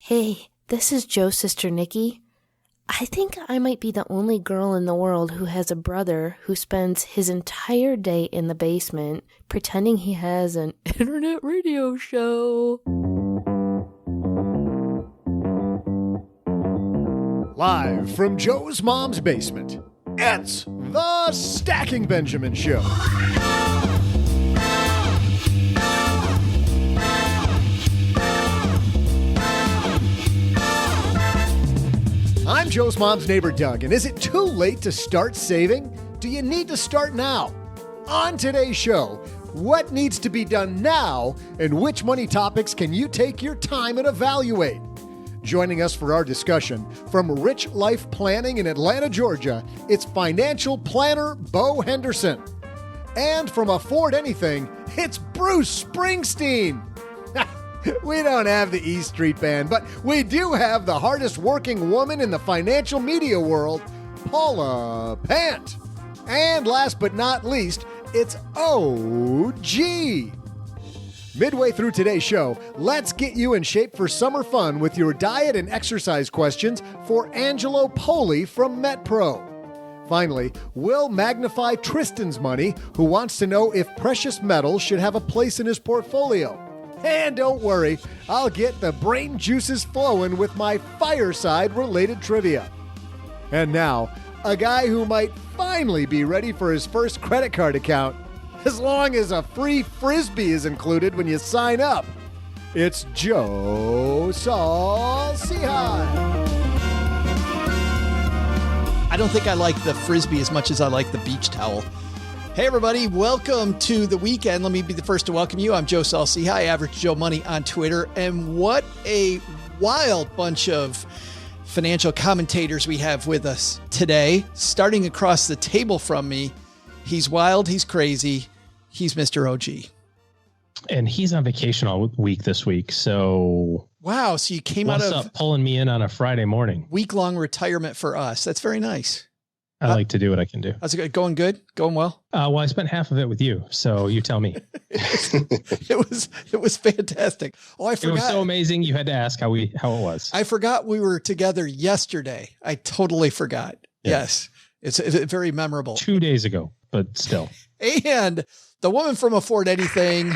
Hey, this is Joe's sister Nikki. I think I might be the only girl in the world who has a brother who spends his entire day in the basement pretending he has an internet radio show. Live from Joe's mom's basement, it's the Stacking Benjamin Show. I'm Joe's mom's neighbor, Doug, and is it too late to start saving? Do you need to start now? On today's show, what needs to be done now, and which money topics can you take your time and evaluate? Joining us for our discussion, from Richest Life Planning in Atlanta, Georgia, it's financial planner Beau Henderson. And from Afford Anything, it's Bruce Springsteen. We don't have the E Street Band, but we do have the hardest working woman in the financial media world, Paula Pant. And last but not least, it's OG. Midway through today's show, let's get you in shape for summer fun with your diet and exercise questions for Angelo Poli from MetPro. Finally, we'll magnify Tristan's money, who wants to know if precious metals should have a place in his portfolio. And don't worry, I'll get the brain juices flowing with my fireside-related trivia. And now, a guy who might finally be ready for his first credit card account, as long as a free Frisbee is included when you sign up. It's Joe Saul-Sehy. I don't think I like the Frisbee as much as I like the beach towel. Hey, everybody. Welcome to the weekend. Let me be the first to welcome you. I'm Joe Saul-Sehy, Average Joe Money on Twitter. And what a wild bunch of financial commentators we have with us today. Starting across the table from me, he's wild, he's crazy, he's Mr. OG. And he's on vacation all week this week, so... Wow, so you came out of... pulling me in on a Friday morning. Week-long retirement for us. That's very nice. I like to do what I can do. How's it going? Good? Going well? Well, I spent half of it with you, so you tell me. It was fantastic. Oh, I forgot. It was so amazing. You had to ask how it was. I forgot we were together yesterday. I totally forgot. Yeah. Yes. It's very memorable. 2 days ago, but still. And the woman from Afford Anything,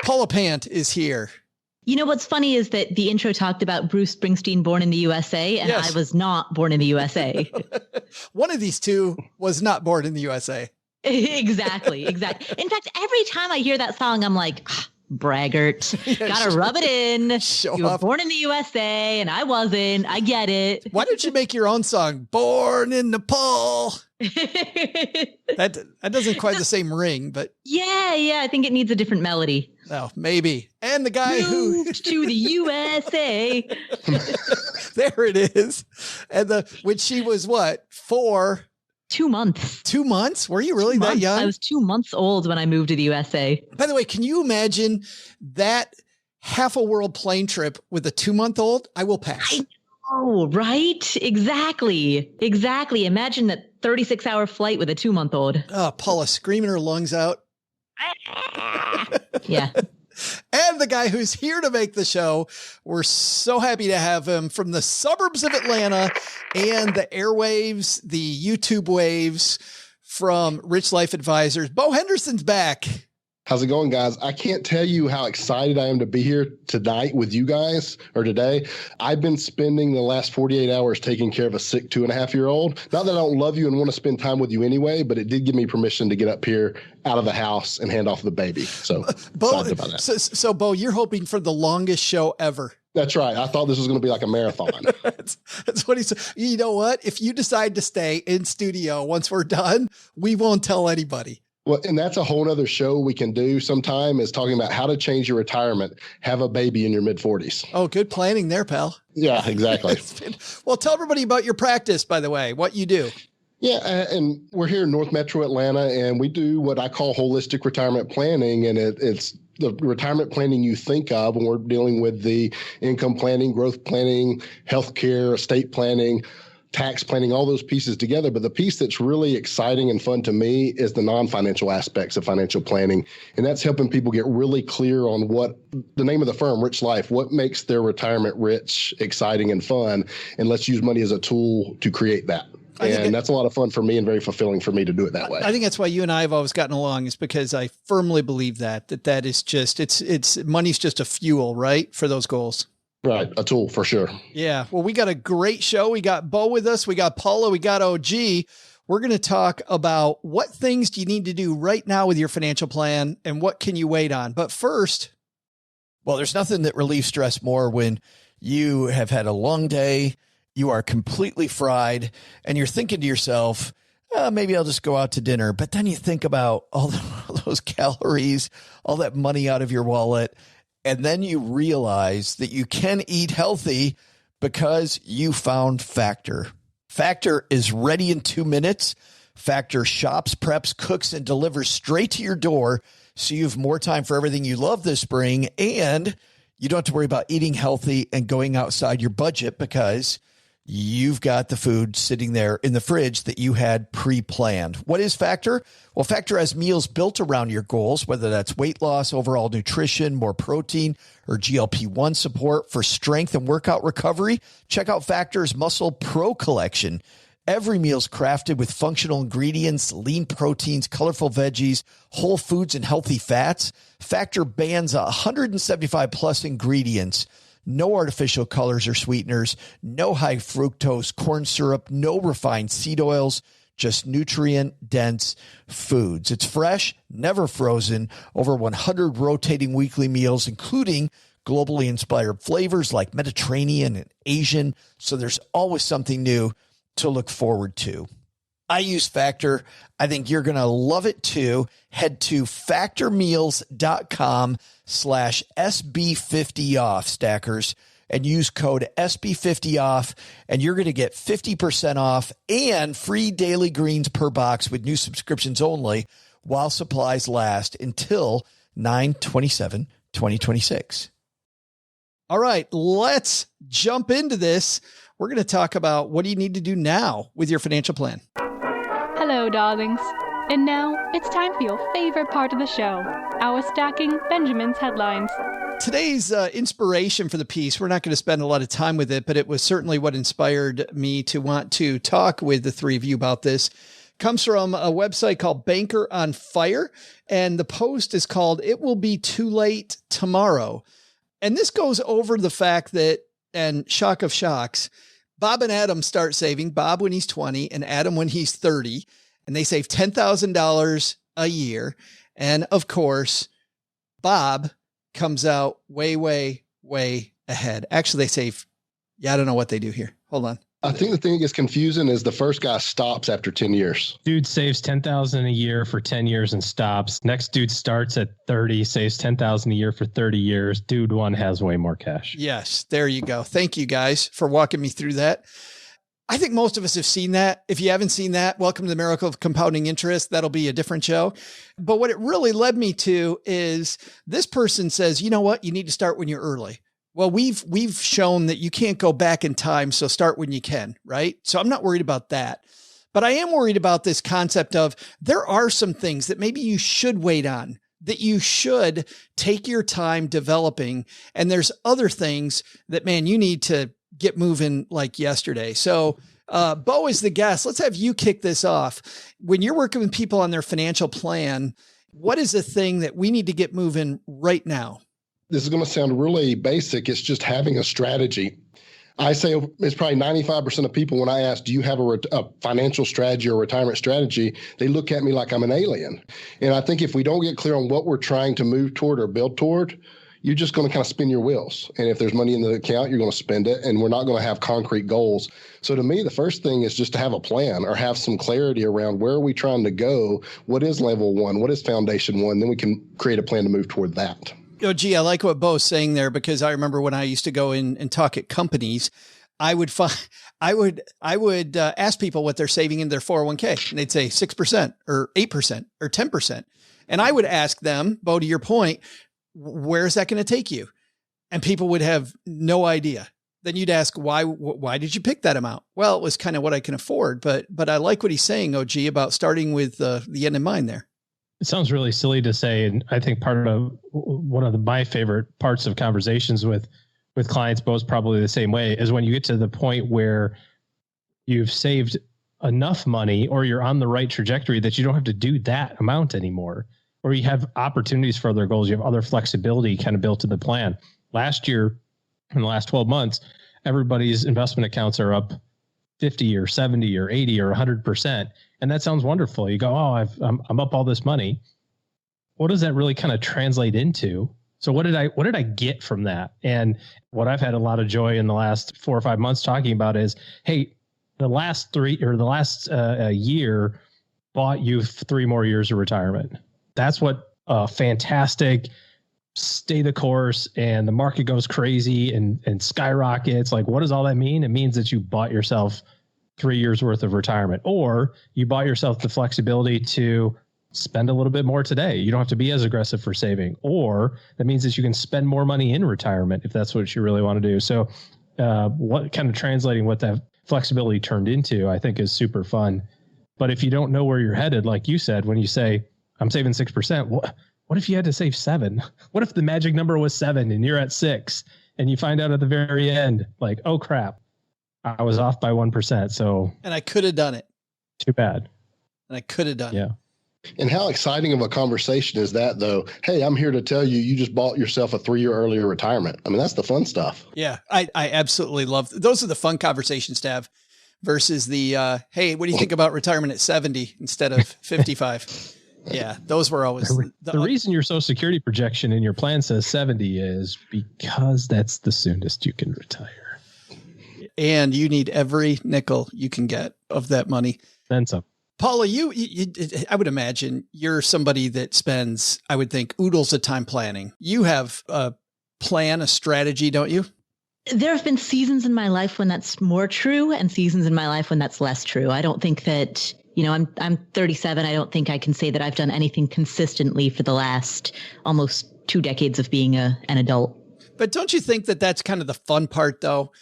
Paula Pant, is here. You know, what's funny is that the intro talked about Bruce Springsteen born in the USA, and yes. I was not born in the USA. One of these two was not born in the USA. Exactly. In fact, every time I hear that song, I'm like, braggart, gotta rub it in. You were born in the USA, and I wasn't. I get it. Why don't you make your own song, Born in Nepal? That doesn't quite the same ring, but yeah, I think it needs a different melody. Oh, maybe. And the guy moved to the USA. There it is. And when she was what? 2 months. 2 months? Were you really that young? I was 2 months old when I moved to the USA. By the way, can you imagine that half a world plane trip with a 2-month-old? I will pass. Oh, right? Exactly. Imagine that 36-hour flight with a 2-month-old. Oh, Paula screaming her lungs out. Yeah. And the guy who's here to make the show, we're so happy to have him from the suburbs of Atlanta and the airwaves, the YouTube waves from Richest Life Advisors. Beau Henderson's back. How's it going, guys? I can't tell you how excited I am to be here tonight with you guys, or today. I've been spending the last 48 hours taking care of a sick 2.5-year-old. Not that I don't love you and want to spend time with you anyway, but it did give me permission to get up here out of the house and hand off the baby. So excited about that. So Beau, you're hoping for the longest show ever. That's right. I thought this was going to be like a marathon. That's what he said. You know what? If you decide to stay in studio once we're done, we won't tell anybody. Well, and that's a whole other show we can do sometime, is talking about how to change your retirement, have a baby in your mid-40s. Oh, good planning there, pal. Yeah, exactly. Well, tell everybody about your practice, by the way, what you do. Yeah, and we're here in North Metro Atlanta, and we do what I call holistic retirement planning, and it's the retirement planning you think of when we're dealing with the income planning, growth planning, healthcare, estate planning, tax planning, all those pieces together. But the piece that's really exciting and fun to me is the non-financial aspects of financial planning. And that's helping people get really clear on what the name of the firm, Richest Life, what makes their retirement rich, exciting, and fun. And let's use money as a tool to create that. And that's a lot of fun for me and very fulfilling for me to do it that way. I think that's why you and I have always gotten along, is because I firmly believe that is just, it's money's just a fuel, right? For those goals. Right. A tool for sure. Yeah. Well, we got a great show. We got Beau with us. We got Paula. We got OG. We're going to talk about what things do you need to do right now with your financial plan and what can you wait on. But first, well, there's nothing that relieves stress more when you have had a long day, you are completely fried, and you're thinking to yourself, maybe I'll just go out to dinner. But then you think about all those calories, all that money out of your wallet. And then you realize that you can eat healthy because you found Factor. Factor is ready in 2 minutes. Factor shops, preps, cooks, and delivers straight to your door, so you have more time for everything you love this spring, and you don't have to worry about eating healthy and going outside your budget because you've got the food sitting there in the fridge that you had pre-planned. What is Factor? Well, Factor has meals built around your goals, whether that's weight loss, overall nutrition, more protein, or GLP-1 support for strength and workout recovery. Check out Factor's Muscle Pro collection. Every meal's crafted with functional ingredients, lean proteins, colorful veggies, whole foods, and healthy fats. Factor bans 175 plus ingredients. No artificial colors or sweeteners, no high fructose corn syrup, no refined seed oils, just nutrient-dense foods. It's fresh, never frozen, over 100 rotating weekly meals, including globally inspired flavors like Mediterranean and Asian, so there's always something new to look forward to. I use Factor. I think you're going to love it too. Head to factormeals.com/SB50off, stackers, and use code SB50off, and you're going to get 50% off and free daily greens per box with new subscriptions only while supplies last until 9/27/2026. All right, let's jump into this. We're going to talk about what do you need to do now with your financial plan. Hello, darlings. And now it's time for your favorite part of the show, our Stacking Benjamin's Headlines. Today's inspiration for the piece, we're not going to spend a lot of time with it, but it was certainly what inspired me to want to talk with the three of you about this. Comes from a website called Banker on Fire, and the post is called "It Will Be Too Late Tomorrow." And this goes over the fact that, and shock of shocks, Bob and Adam start saving, Bob when he's 20 and Adam when he's 30, and they save $10,000 a year. And of course, Bob comes out way, way, way ahead. Actually, they save, I don't know what they do here. Hold on. I think the thing that gets confusing is the first guy stops after 10 years. Dude saves $10,000 a year for 10 years and stops. Next dude starts at 30, saves $10,000 a year for 30 years. Dude one has way more cash. Yes, there you go. Thank you guys for walking me through that. I think most of us have seen that. If you haven't seen that, welcome to the Miracle of Compounding Interest. That'll be a different show. But what it really led me to is this person says, you know what? You need to start when you're early. Well, we've shown that you can't go back in time, so start when you can, right? So I'm not worried about that. But I am worried about this concept of there are some things that maybe you should wait on, that you should take your time developing. And there's other things that, man, you need to get moving like yesterday. So Beau is the guest. Let's have you kick this off. When you're working with people on their financial plan, what is the thing that we need to get moving right now? This is going to sound really basic. It's just having a strategy. I say it's probably 95% of people, when I ask, do you have a financial strategy or retirement strategy, they look at me like I'm an alien. And I think if we don't get clear on what we're trying to move toward or build toward, you're just going to kind of spin your wheels. And if there's money in the account, you're going to spend it, and we're not going to have concrete goals. So to me, the first thing is just to have a plan or have some clarity around where are we trying to go? What is level one? What is foundation one? Then we can create a plan to move toward that. Oh, gee, I like what Beau's saying there, because I remember when I used to go in and talk at companies, I would ask people what they're saving in their 401k, and they'd say 6% or 8% or 10%. And I would ask them, Beau, to your point, where is that going to take you? And people would have no idea. then you'd ask, why did you pick that amount? Well, it was kind of what I can afford, but I like what he's saying, OG, about starting with the end in mind there. It sounds really silly to say, and I think one of my favorite parts of conversations with clients, both probably the same way, is when you get to the point where you've saved enough money or you're on the right trajectory that you don't have to do that amount anymore, or you have opportunities for other goals. You have other flexibility kind of built in the plan. Last year, in the last 12 months, everybody's investment accounts are up 50 or 70 or 80 or 100%. And that sounds wonderful. You go, oh, I'm up all this money. What does that really kind of translate into? So what did I get from that? And what I've had a lot of joy in the last 4 or 5 months talking about is, hey, the last year bought you 3 more years of retirement. That's what fantastic stay the course and the market goes crazy and skyrockets. Like, what does all that mean? It means that you bought yourself 3 years worth of retirement, or you bought yourself the flexibility to spend a little bit more today. You don't have to be as aggressive for saving, or that means that you can spend more money in retirement if that's what you really want to do. So what kind of translating what that flexibility turned into, I think, is super fun. But if you don't know where you're headed, like you said, when you say I'm saving 6%, what if you had to save 7? What if the magic number was 7 and you're at 6 and you find out at the very end, like, oh crap, I was off by 1%. So, and I could have done it. Too bad. And I could have done it. And how exciting of a conversation is that, though? Hey, I'm here to tell you, you just bought yourself a 3-year earlier retirement. I mean, that's the fun stuff. Yeah, I absolutely love those are the fun conversations to have versus the, hey, what do you think about retirement at 70 instead of 55? Yeah, those were always the reason your Social Security projection in your plan says 70 is because that's the soonest you can retire. And you need every nickel you can get of that money. Then some. Paula, I would imagine you're somebody that spends, I would think, oodles of time planning. You have a plan, a strategy, don't you? There have been seasons in my life when that's more true and seasons in my life when that's less true. I don't think that, I'm 37. I don't think I can say that I've done anything consistently for the last almost 2 decades of being an adult. But don't you think that that's kind of the fun part, though?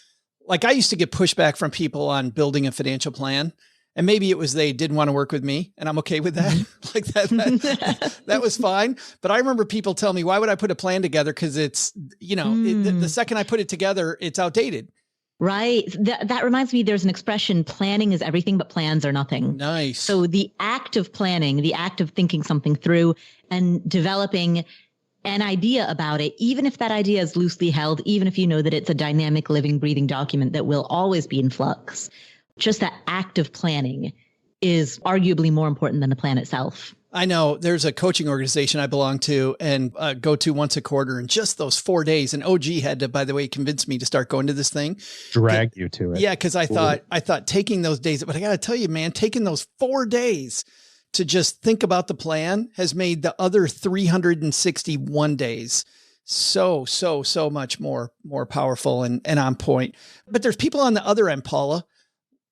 Like, I used to get pushback from people on building a financial plan, and maybe it was they didn't want to work with me, and I'm okay with that. Like that was fine. But I remember people tell me, why would I put a plan together? Because it's, the second I put it together, it's outdated. Right. That reminds me, there's an expression, planning is everything, but plans are nothing. Nice. So the act of planning, the act of thinking something through and developing an idea about it, even if that idea is loosely held, even if you know that it's a dynamic, living, breathing document that will always be in flux, just that act of planning is arguably more important than the plan itself. I know there's a coaching organization I belong to and go to once a quarter, and just those 4 days. And OG had to, by the way, convince me to start going to this thing. Drag you to it. Yeah, because I thought taking those days, but I got to tell you, man, taking those 4 days to just think about the plan has made the other 361 days so much more powerful and on point. But there's people on the other end, Paula,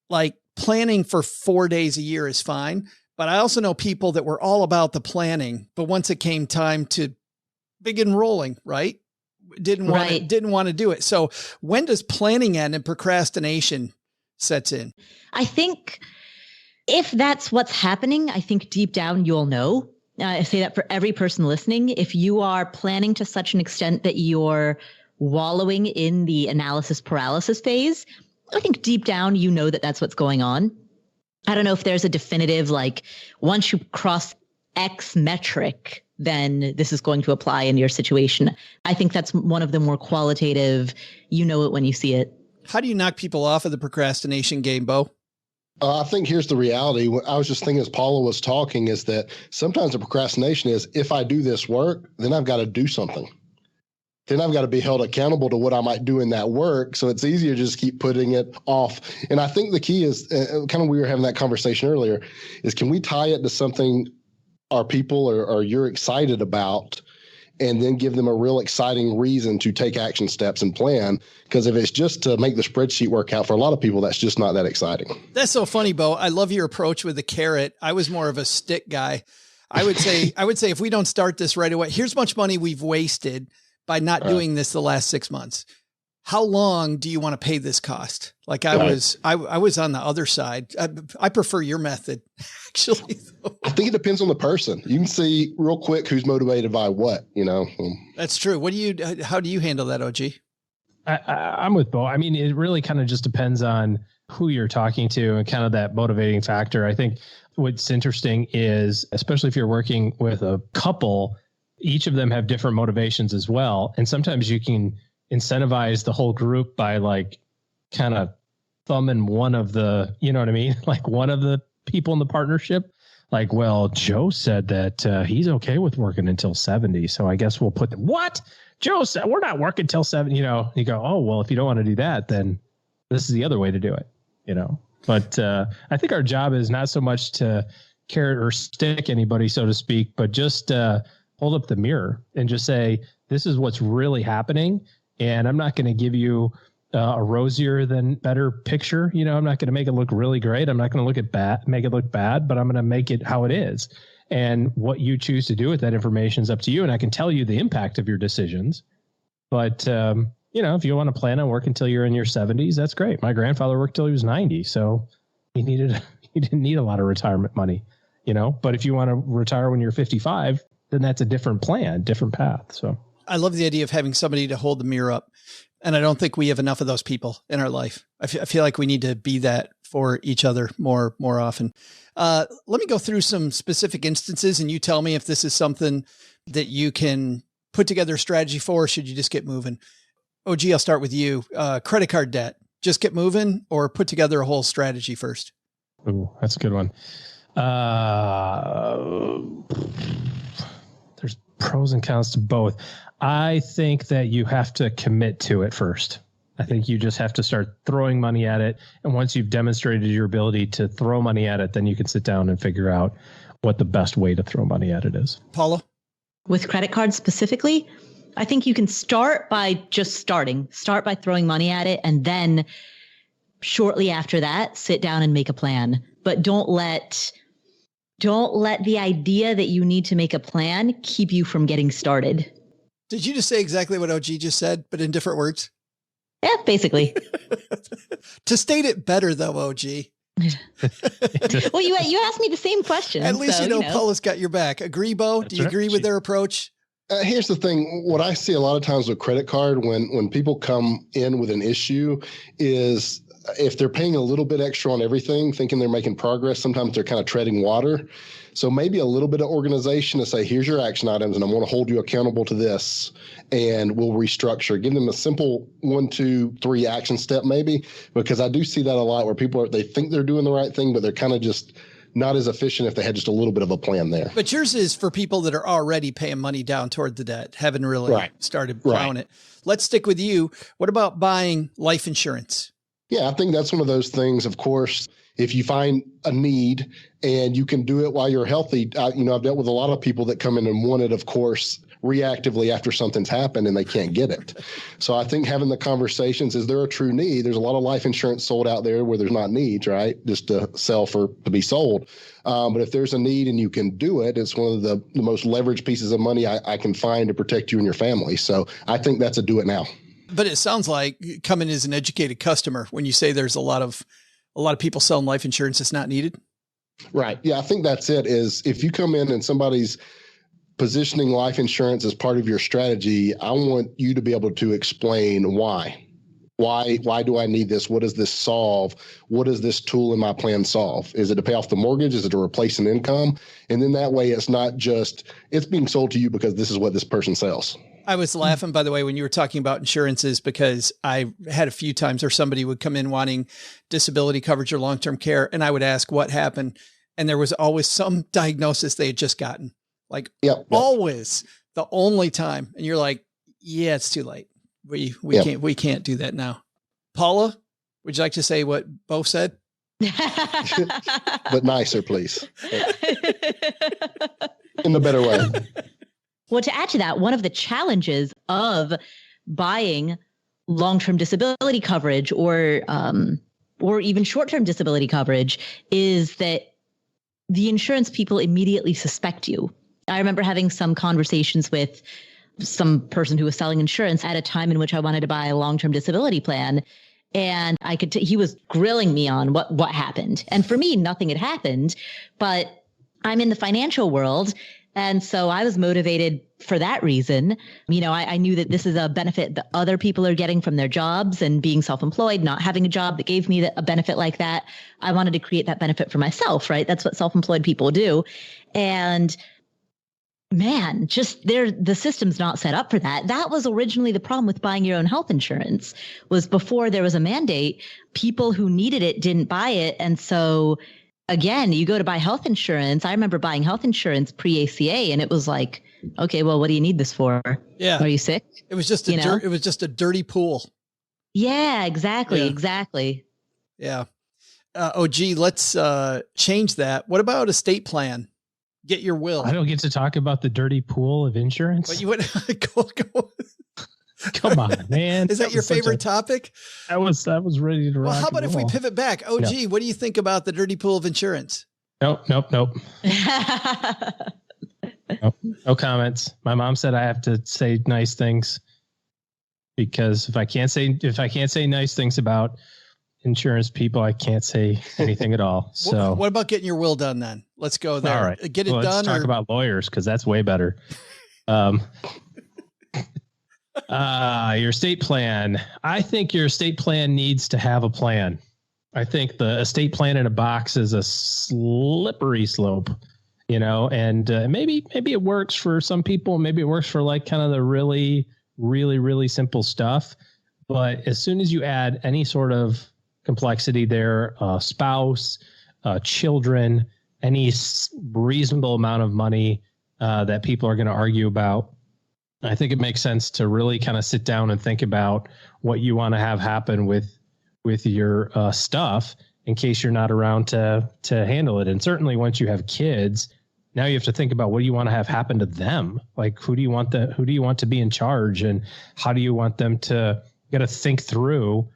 like planning for 4 days a year is fine. But I also know people that were all about the planning, but once it came time to begin rolling, right? Didn't want to do it. So when does planning end and procrastination sets in? I think if that's what's happening, I think deep down you'll know. I say that for every person listening. If you are planning to such an extent that you're wallowing in the analysis paralysis phase, I think deep down you know that that's what's going on. I don't know if there's a definitive, like, once you cross X metric, then this is going to apply in your situation. I think that's one of the more qualitative, you know it when you see it. How do you knock people off of the procrastination game, Beau? I think here's the reality. What I was just thinking as Paula was talking is that sometimes the procrastination is, if I do this work, then I've got to do something. Then I've got to be held accountable to what I might do in that work. So it's easier to just keep putting it off. And I think the key is kind of, we were having that conversation earlier, is can we tie it to something our people or you're excited about, and then give them a real exciting reason to take action steps and plan? Because if it's just to make the spreadsheet work out, for a lot of people, that's just not that exciting. That's so funny, Beau. I love your approach with the carrot. I was more of a stick guy. I would say if we don't start this right away, here's much money we've wasted by not doing this the last 6 months. how long do you want to pay this cost? Like I was on the other side. I prefer your method, actually. I think it depends on the person. You can see real quick who's motivated by what, That's true. How do you handle that, OG? I'm with Beau. I mean, it really kind of just depends on who you're talking to and kind of that motivating factor. I think what's interesting is, especially if you're working with a couple, each of them have different motivations as well. And sometimes you can incentivize the whole group by like kind of thumbing one of the, you know what I mean? Like one of the people in the partnership. Like, well, Joe said that he's okay with working until 70. So I guess we'll put them, what? Joe said we're not working till 70, you go, oh, well, if you don't want to do that, then this is the other way to do it, But I think our job is not so much to carrot or stick anybody, so to speak, but just hold up the mirror and just say, this is what's really happening. And I'm not going to give you a rosier than better picture. I'm not going to make it look really great. I'm not going to make it look bad, but I'm going to make it how it is. And what you choose to do with that information is up to you. And I can tell you the impact of your decisions. But, if you want to plan on working until you're in your 70s, that's great. My grandfather worked till he was 90. So he didn't need a lot of retirement money, But if you want to retire when you're 55, then that's a different plan, different path. So I love the idea of having somebody to hold the mirror up. And I don't think we have enough of those people in our life. I feel like we need to be that for each other more often. Let me go through some specific instances and you tell me if this is something that you can put together a strategy for, or should you just get moving? OG, I'll start with you. Credit card debt, just get moving or put together a whole strategy first? Ooh, that's a good one. There's pros and cons to both. I think that you have to commit to it first. I think you just have to start throwing money at it. And once you've demonstrated your ability to throw money at it, then you can sit down and figure out what the best way to throw money at it is. Paula? With credit cards specifically, I think you can start by just starting. Start by throwing money at it. And then shortly after that, sit down and make a plan. But don't let the idea that you need to make a plan keep you from getting started. Did you just say exactly what OG just said, but in different words? Yeah, basically. To state it better, though, OG. Well, you asked me the same question. At least Paula's got your back. Agree, Beau? Do you agree with their approach? Here's the thing. What I see a lot of times with credit card, when people come in with an issue, is if they're paying a little bit extra on everything, thinking they're making progress, sometimes they're kind of treading water. So maybe a little bit of organization to say, here's your action items, and I'm going to hold you accountable to this, and we'll restructure. Give them a simple 1, 2, 3 action step maybe, because I do see that a lot where people they think they're doing the right thing, but they're kind of just not as efficient if they had just a little bit of a plan there. But yours is for people that are already paying money down toward the debt, haven't really started plowing it. Let's stick with you. What about buying life insurance? Yeah, I think that's one of those things, of course. If you find a need and you can do it while you're healthy, I've dealt with a lot of people that come in and want it, of course, reactively after something's happened and they can't get it. So I think having the conversations, is there a true need? There's a lot of life insurance sold out there where there's not needs, right? Just to sell to be sold. But if there's a need and you can do it, it's one of the most leveraged pieces of money I can find to protect you and your family. So I think that's a do it now. But it sounds like coming as an educated customer when you say there's a lot of people selling life insurance that's not needed. Right. Yeah, I think that's it. Is if you come in and somebody's positioning life insurance as part of your strategy, I want you to be able to explain why. Why do I need this? What does this solve? What does this tool in my plan solve? Is it to pay off the mortgage? Is it to replace an income? And then that way it's not just, it's being sold to you because this is what this person sells. I was laughing, by the way, when you were talking about insurances, because I had a few times where somebody would come in wanting disability coverage or long-term care, and I would ask what happened. And there was always some diagnosis they had just gotten. Always the only time. And you're like, yeah, it's too late. We can't do that now. Paula, would you like to say what Beau said? But nicer, please. In a better way. Well, to add to that, one of the challenges of buying long-term disability coverage or even short-term disability coverage is that the insurance people immediately suspect you. I remember having some conversations with some person who was selling insurance at a time in which I wanted to buy a long-term disability plan. And I could, he was grilling me on what happened. And for me, nothing had happened, but I'm in the financial world. And so I was motivated for that reason. You know, I knew that this is a benefit that other people are getting from their jobs, and being self-employed, not having a job that gave me a benefit like that. I wanted to create that benefit for myself, right? That's what self-employed people do. And man, just the system's not set up for that. That was originally the problem with buying your own health insurance, was before there was a mandate, people who needed it didn't buy it. And so again, you go to buy health insurance. I remember buying health insurance pre-ACA, and it was like, okay, well, what do you need this for? Yeah. Are you sick? It was just it was just a dirty pool. Yeah, exactly. Exactly. Yeah. Let's change that. What about estate plan? Get your will. I don't get to talk about the dirty pool of insurance. But you would go. Come on, man. Is that your favorite topic? I was ready to rock. Well, how about if we pivot back? What do you think about the dirty pool of insurance? Nope. Nope. No comments. My mom said I have to say nice things, because if I can't say nice things about insurance people, I can't say anything at all. So what about getting your will done then? Let's go there. All right. Get it done. Let's talk about lawyers, because that's way better. Your estate plan. I think your estate plan needs to have a plan. I think the estate plan in a box is a slippery slope, you know, and maybe it works for some people. Maybe it works for like kind of the really, really, really simple stuff. But as soon as you add any sort of complexity there, spouse, children, any reasonable amount of money that people are going to argue about, I think it makes sense to really kind of sit down and think about what you want to have happen with your stuff in case you're not around to handle it. And certainly once you have kids, now you have to think about what do you want to have happen to them? Like, who do you want to be in charge, and how do you want them to got to think through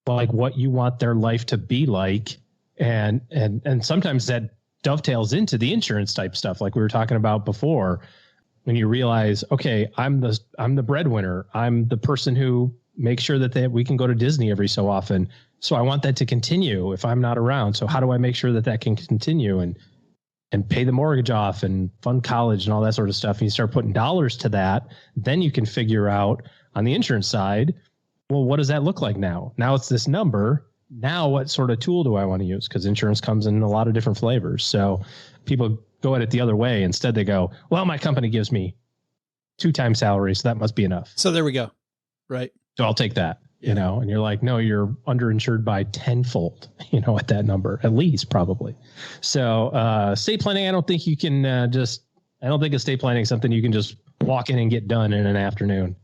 like what you want their life to be like. And sometimes that dovetails into the insurance type stuff, like we were talking about before. When you realize, okay, I'm the breadwinner. I'm the person who makes sure that we can go to Disney every so often. So I want that to continue if I'm not around. So how do I make sure that can continue and pay the mortgage off and fund college and all that sort of stuff? And you start putting dollars to that, then you can figure out on the insurance side, well, what does that look like now? Now it's this number. Now what sort of tool do I want to use? Because insurance comes in a lot of different flavors. So people go at it the other way. Instead, they go, well, my company gives me 2 times salary, so that must be enough. So there we go. Right. So I'll take that, you know, and you're like, no, you're underinsured by tenfold, you know, at that number, at least probably. So estate planning, I don't think you can I don't think estate planning is something you can just walk in and get done in an afternoon.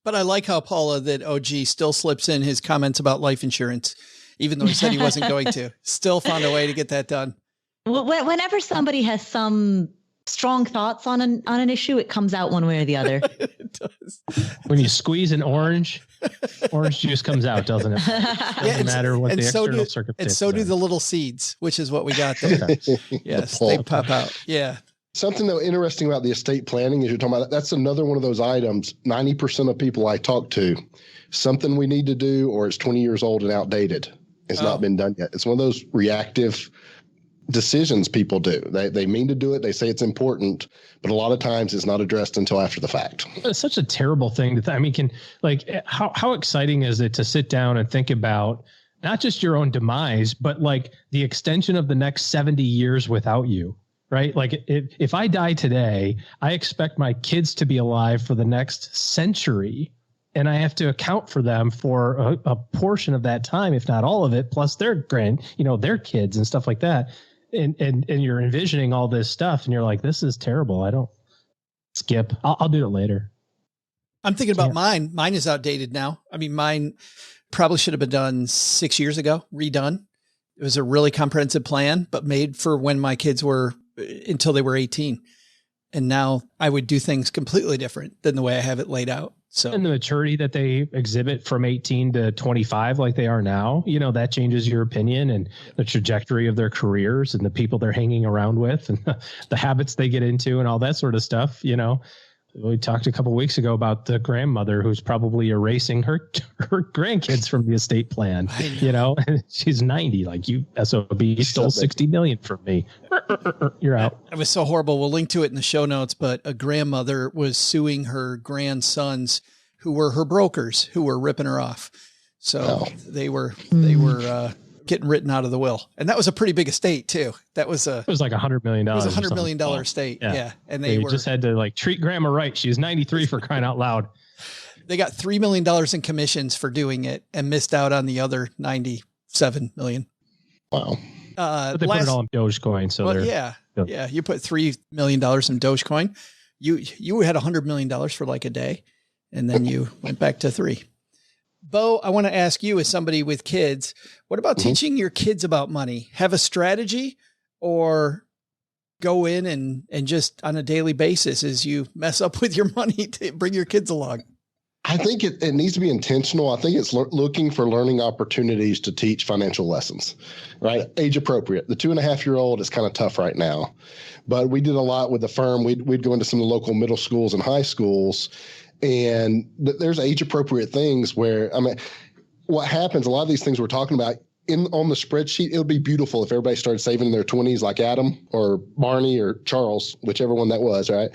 But I like how, Paula, that OG still slips in his comments about life insurance, even though he said he wasn't going to. Still found a way to get that done. Whenever somebody has some strong thoughts on an issue, it comes out one way or the other. It does. When you squeeze an orange juice comes out, doesn't it? Doesn't matter what the external circumstances are. And so do the little seeds, which is what we got there. Yes, they pop out. Yeah. Something though interesting about the estate planning is you're talking about, that's another one of those items. 90% of people I talk to, something we need to do, or it's 20 years old and outdated. It's not been done yet. It's one of those reactive decisions people do. They mean to do it. They say it's important, but a lot of times it's not addressed until after the fact. It's such a terrible thing how exciting is it to sit down and think about not just your own demise, but like the extension of the next 70 years without you. Right? Like if I die today, I expect my kids to be alive for the next century, and I have to account for them for a portion of that time, if not all of it, plus their their kids and stuff like that. And you're envisioning all this stuff, and you're like, this is terrible. I don't skip. I'll do it later. I'm thinking about mine. Mine is outdated now. I mean, mine probably should have been done 6 years ago, redone. It was a really comprehensive plan, but made for when my kids were until they were 18. And now I would do things completely different than the way I have it laid out. So, and the maturity that they exhibit from 18 to 25, like they are now, that changes your opinion and the trajectory of their careers and the people they're hanging around with and the habits they get into and all that sort of stuff. we talked a couple of weeks ago about the grandmother who's probably erasing her grandkids from the estate plan. She's 90. Like, you SOB stole 60 million from me. You're out. It was so horrible. We'll link to it in the show notes, but a grandmother was suing her grandsons who were her brokers who were ripping her off. So they were getting written out of the will. And that was a pretty big estate too. It was like $100 million. It was $100 million estate. Yeah. And they just had to treat grandma right. She was 93 for crying out loud. They got $3 million in commissions for doing it and missed out on the other 97 million. Wow. But they put it all in Dogecoin. So you put $3 million in Dogecoin. You had $100 million for like a day, and then you went back to 3. Beau, I want to ask you, as somebody with kids, what about teaching your kids about money? Have a strategy, or go in and just on a daily basis as you mess up with your money to bring your kids along? I think it needs to be intentional. I think it's looking for learning opportunities to teach financial lessons, right? Age appropriate. The 2.5-year-old is kind of tough right now, but we did a lot with the firm. We'd go into some of the local middle schools and high schools, and there's age appropriate things where, what happens, a lot of these things we're talking about on the spreadsheet, it would be beautiful if everybody started saving in their 20s, like Adam or Barney or Charles, whichever one that was, right?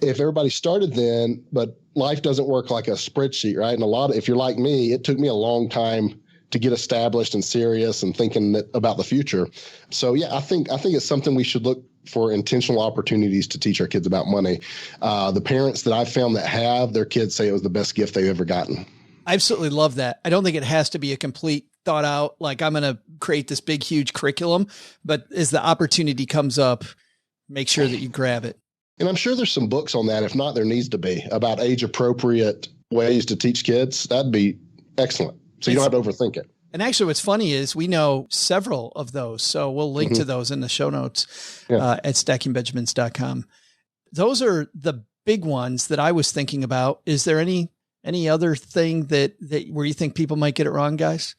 If everybody started then, but life doesn't work like a spreadsheet, right? And if you're like me, it took me a long time to get established and serious and thinking about the future. So yeah, I think it's something we should look for, intentional opportunities to teach our kids about money. The parents that I've found that have, their kids say it was the best gift they've ever gotten. I absolutely love that. I don't think it has to be a complete thought out, like I'm going to create this big, huge curriculum, but as the opportunity comes up, make sure that you grab it. And I'm sure there's some books on that. If not, there needs to be, about age appropriate ways to teach kids. That'd be excellent. So you don't have to overthink it. And actually what's funny is we know several of those. So we'll link to those in the show notes at stackingbenjamins.com. Those are the big ones that I was thinking about. Is there any other thing that where you think people might get it wrong, guys?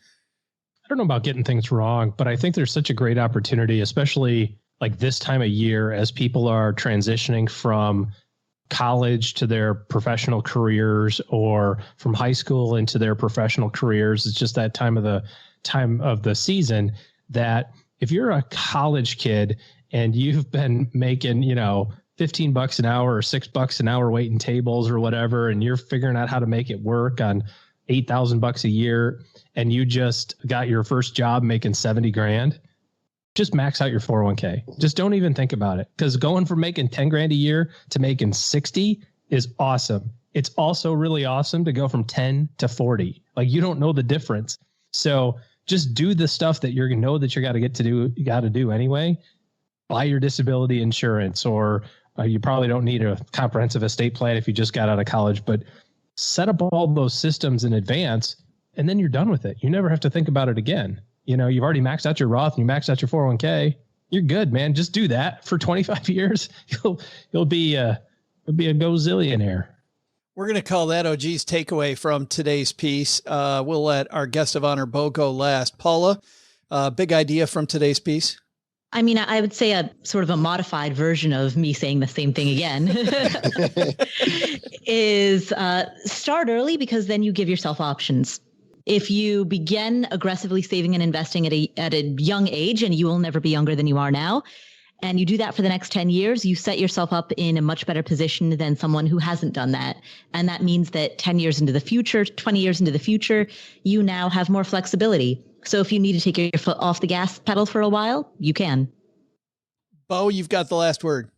I don't know about getting things wrong, but I think there's such a great opportunity, especially like this time of year, as people are transitioning from college to their professional careers, or from high school into their professional careers. It's just that time of the season that if you're a college kid and you've been making, $15 an hour or $6 an hour waiting tables or whatever, and you're figuring out how to make it work on $8,000 a year, and you just got your first job making 70 grand, just max out your 401k. Just don't even think about it. Because going from making 10 grand a year to making 60 is awesome. It's also really awesome to go from 10 to 40. Like, you don't know the difference. So just do the stuff that you're going to know that you got to do anyway. Buy your disability insurance, or you probably don't need a comprehensive estate plan if you just got out of college, but set up all those systems in advance, and then you're done with it. You never have to think about it again. You've already maxed out your Roth and you maxed out your 401k. You're good, man. Just do that for 25 years. You'll be a gazillionaire. We're going to call that OG's takeaway from today's piece. We'll let our guest of honor, Beau, go last. Paula, big idea from today's piece. I mean, I would say a sort of a modified version of me saying the same thing again is start early, because then you give yourself options. If you begin aggressively saving and investing at a young age, and you will never be younger than you are now, and you do that for the next 10 years, you set yourself up in a much better position than someone who hasn't done that. And that means that 10 years into the future, 20 years into the future, you now have more flexibility. So if you need to take your foot off the gas pedal for a while, you can. Beau, you've got the last word.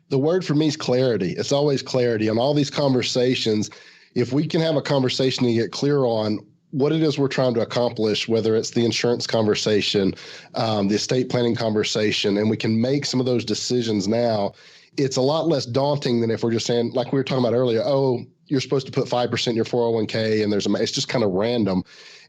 The word for me is clarity. It's always clarity on all these conversations. If we can have a conversation and get clear on what it is we're trying to accomplish, whether it's the insurance conversation, the estate planning conversation, and we can make some of those decisions now, it's a lot less daunting than if we're just saying, like we were talking about earlier, oh, you're supposed to put 5% in your 401k, and it's just kind of random.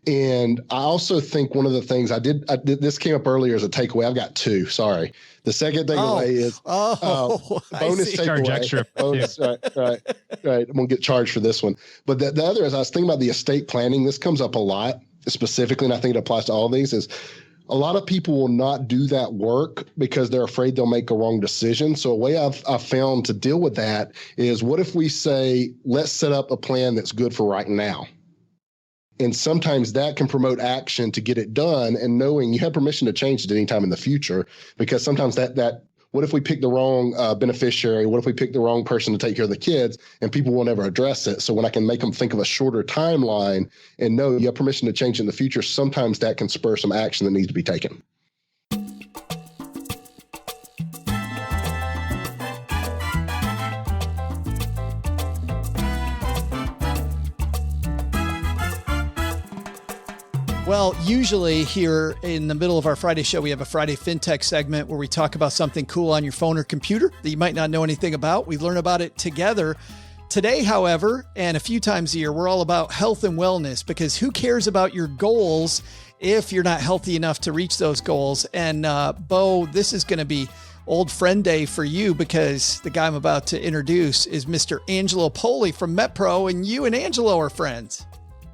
And I also think one of the things I did, this came up earlier as a takeaway. I've got two. Sorry. The second takeaway is bonus takeaway. Bonus, right. I'm going to get charged for this one. But the other is, I was thinking about the estate planning. This comes up a lot specifically, and I think it applies to all these, is A lot of people will not do that work because they're afraid they'll make a wrong decision. So a way I've found to deal with that is, what if we say, let's set up a plan that's good for right now? And sometimes that can promote action to get it done, and knowing you have permission to change it any time in the future, because sometimes that what if we pick the wrong beneficiary? What if we pick the wrong person to take care of the kids, and people will never address it? So when I can make them think of a shorter timeline and know you have permission to change it in the future, sometimes that can spur some action that needs to be taken. Well, usually here in the middle of our Friday show, we have a Friday FinTech segment where we talk about something cool on your phone or computer that you might not know anything about. We learn about it together. Today, however, and a few times a year, we're all about health and wellness, because who cares about your goals if you're not healthy enough to reach those goals? And Beau, this is going to be old friend day for you, because the guy I'm about to introduce is Mr. Angelo Poli from MetPro, and you and Angelo are friends.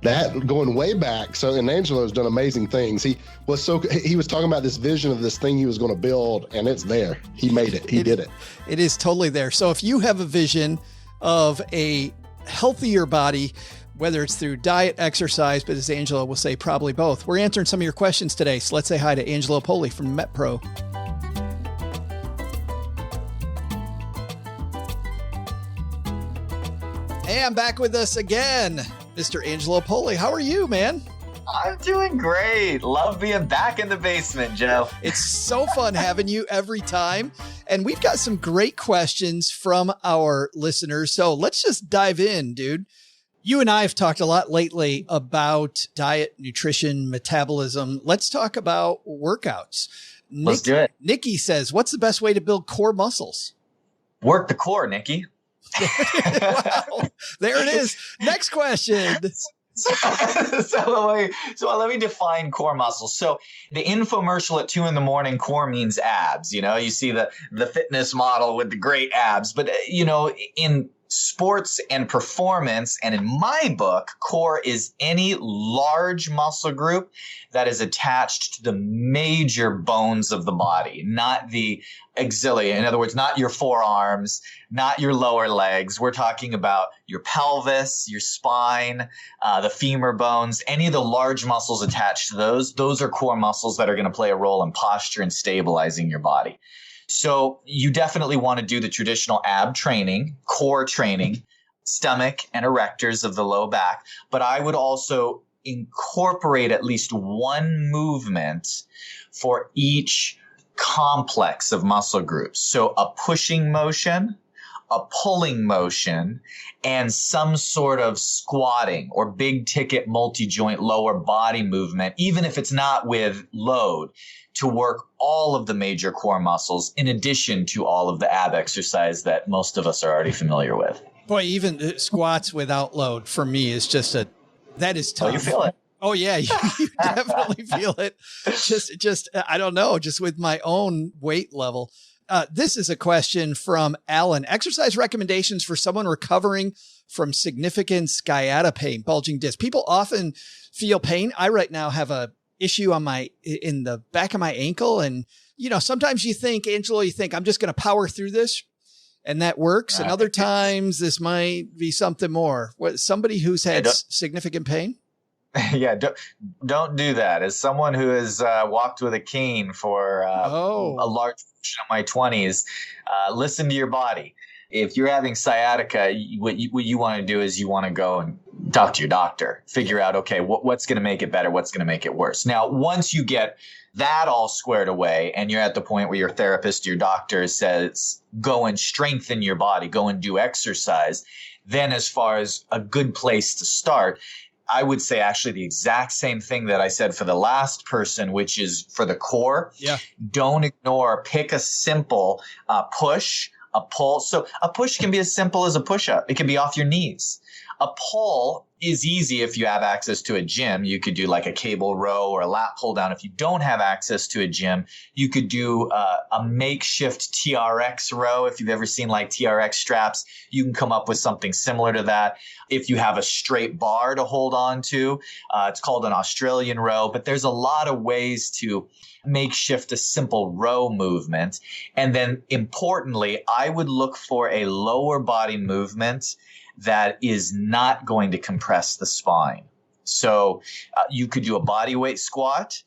That going way back. So, and Angelo's done amazing things. He was talking about this vision of this thing he was going to build, and it's there. He made it. He did it. It is totally there. So if you have a vision of a healthier body, whether it's through diet, exercise, but as Angelo will say, probably both, we're answering some of your questions today. So let's say hi to Angelo Poli from MetPro. Hey, I'm back with us again, Mr. Angelo Poli. How are you, man? I'm doing great. Love being back in the basement, Joe. It's so fun having you every time. And we've got some great questions from our listeners. So let's just dive in, dude. You and I have talked a lot lately about diet, nutrition, metabolism. Let's talk about workouts. Let's do it. Nikki says, what's the best way to build core muscles? Work the core, Nikki. Wow. There it is. Next question. So let me define core muscles. So the infomercial at 2 a.m, core means abs. You know, you see the fitness model with the great abs, but in sports and performance, and in my book, core is any large muscle group that is attached to the major bones of the body, not the axillae. In other words, not your forearms, not your lower legs. We're talking about your pelvis, your spine, the femur bones, any of the large muscles attached to those. Those are core muscles that are going to play a role in posture and stabilizing your body. So you definitely want to do the traditional ab training, core training, stomach and erectors of the low back. But I would also incorporate at least one movement for each complex of muscle groups. So a pushing motion, a pulling motion, and some sort of squatting or big ticket multi-joint lower body movement, even if it's not with load, to work all of the major core muscles in addition to all of the ab exercise that most of us are already familiar with. Boy, even squats without load for me is that is tough. Oh, you feel it. Oh yeah, you definitely feel it. Just I don't know, just with my own weight level. This is a question from Alan. Exercise recommendations for someone recovering from significant sciatica pain, bulging disc. People often feel pain. I right now have a issue in the back of my ankle. And, sometimes you think, Angelo, I'm just going to power through this and that works. And other times this might be something more. Somebody who's had significant pain? Yeah, don't do that. As someone who has walked with a cane for a large portion of my 20s, listen to your body. If you're having sciatica, what you want to do is you want to go and talk to your doctor, figure out, okay, what's going to make it better? What's going to make it worse? Now, once you get that all squared away and you're at the point where your therapist, your doctor says, go and strengthen your body, go and do exercise, then as far as a good place to start, I would say actually the exact same thing that I said for the last person, which is for the core. Yeah. Don't ignore, pick a simple push, a pull. So a push can be as simple as a push-up. It can be off your knees. A pull is easy if you have access to a gym. You could do like a cable row or a lat pull down. If you don't have access to a gym, you could do a makeshift TRX row. If you've ever seen like TRX straps, you can come up with something similar to that. If you have a straight bar to hold on to, it's called an Australian row. But there's a lot of ways to makeshift a simple row movement. And then importantly, I would look for a lower body movement that is not going to compress the spine. So you could do a body weight squat.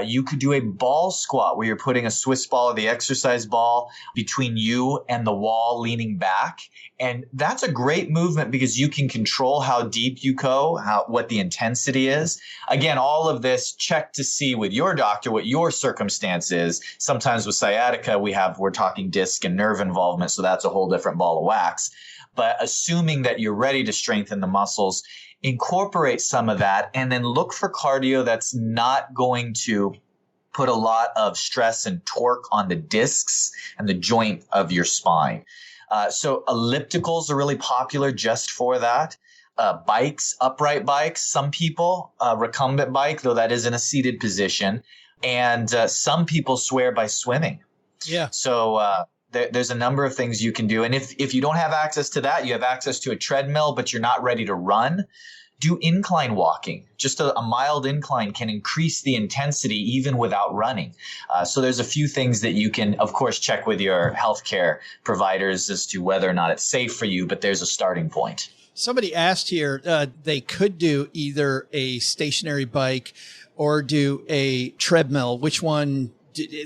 You could do a ball squat where you're putting a Swiss ball or the exercise ball between you and the wall leaning back. And that's a great movement because you can control how deep you go, what the intensity is. Again, all of this, check to see with your doctor what your circumstance is. Sometimes with sciatica, we're talking disc and nerve involvement. So that's a whole different ball of wax. But assuming that you're ready to strengthen the muscles, incorporate some of that and then look for cardio that's not going to put a lot of stress and torque on the discs and the joint of your spine. So ellipticals are really popular just for that. Bikes, upright bikes, some people, recumbent bike, though that is in a seated position. And some people swear by swimming. Yeah. So there's a number of things you can do. And if you don't have access to that, you have access to a treadmill, but you're not ready to run, do incline walking. Just a mild incline can increase the intensity even without running. So there's a few things that you can, of course, check with your healthcare providers as to whether or not it's safe for you, but there's a starting point. Somebody asked here, they could do either a stationary bike or do a treadmill. Which one?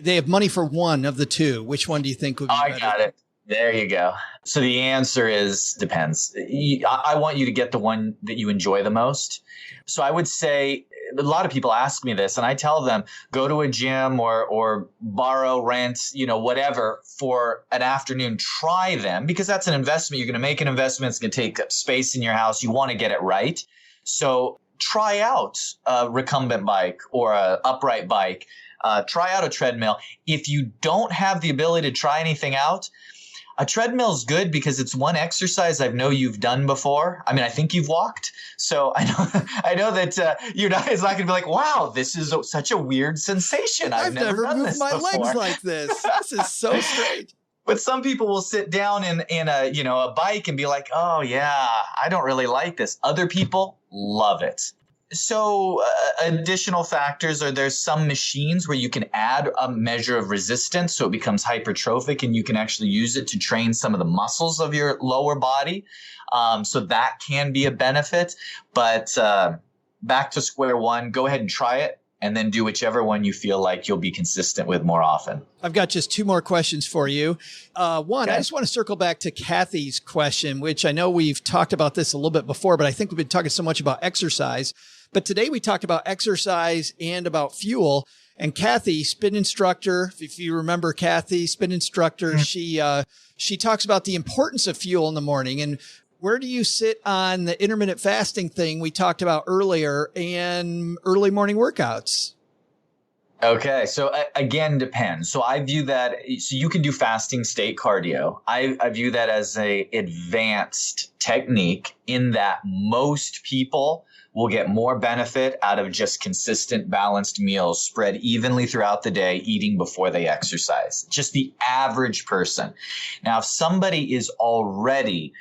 They have money for one of the two. Which one do you think would be better? I got it. There you go. So the answer is depends. I want you to get the one that you enjoy the most. So I would say a lot of people ask me this and I tell them go to a gym or borrow, rent, whatever for an afternoon. Try them because that's an investment. You're going to make an investment. It's going to take up space in your house. You want to get it right. So try out a recumbent bike or an upright bike. Try out a treadmill. If you don't have the ability to try anything out, a treadmill is good because it's one exercise I know you've done before. I mean, I think you've walked. So I know that it's not going to be like, wow, this is such a weird sensation. I've never done moved this my before. legs like this. This is so strange. But some people will sit down in a bike and be like, oh yeah, I don't really like this. Other people love it. So additional factors are there's some machines where you can add a measure of resistance so it becomes hypertrophic and you can actually use it to train some of the muscles of your lower body. So that can be a benefit. But back to square one, go ahead and try it and then do whichever one you feel like you'll be consistent with more often. I've got just two more questions for you. One, okay. I just want to circle back to Kathy's question, which I know we've talked about this a little bit before, but I think we've been talking so much about exercise. But today we talked about exercise and about fuel. And Kathy, spin instructor, if you remember Kathy, spin instructor, mm-hmm. She talks about the importance of fuel in the morning. And where do you sit on the intermittent fasting thing we talked about earlier and early morning workouts? Okay. So again, depends. So I view that, so you can do fasting state cardio. I view that as a advanced technique in that most people will get more benefit out of just consistent balanced meals spread evenly throughout the day, eating before they exercise. Just the average person. Now, if somebody is already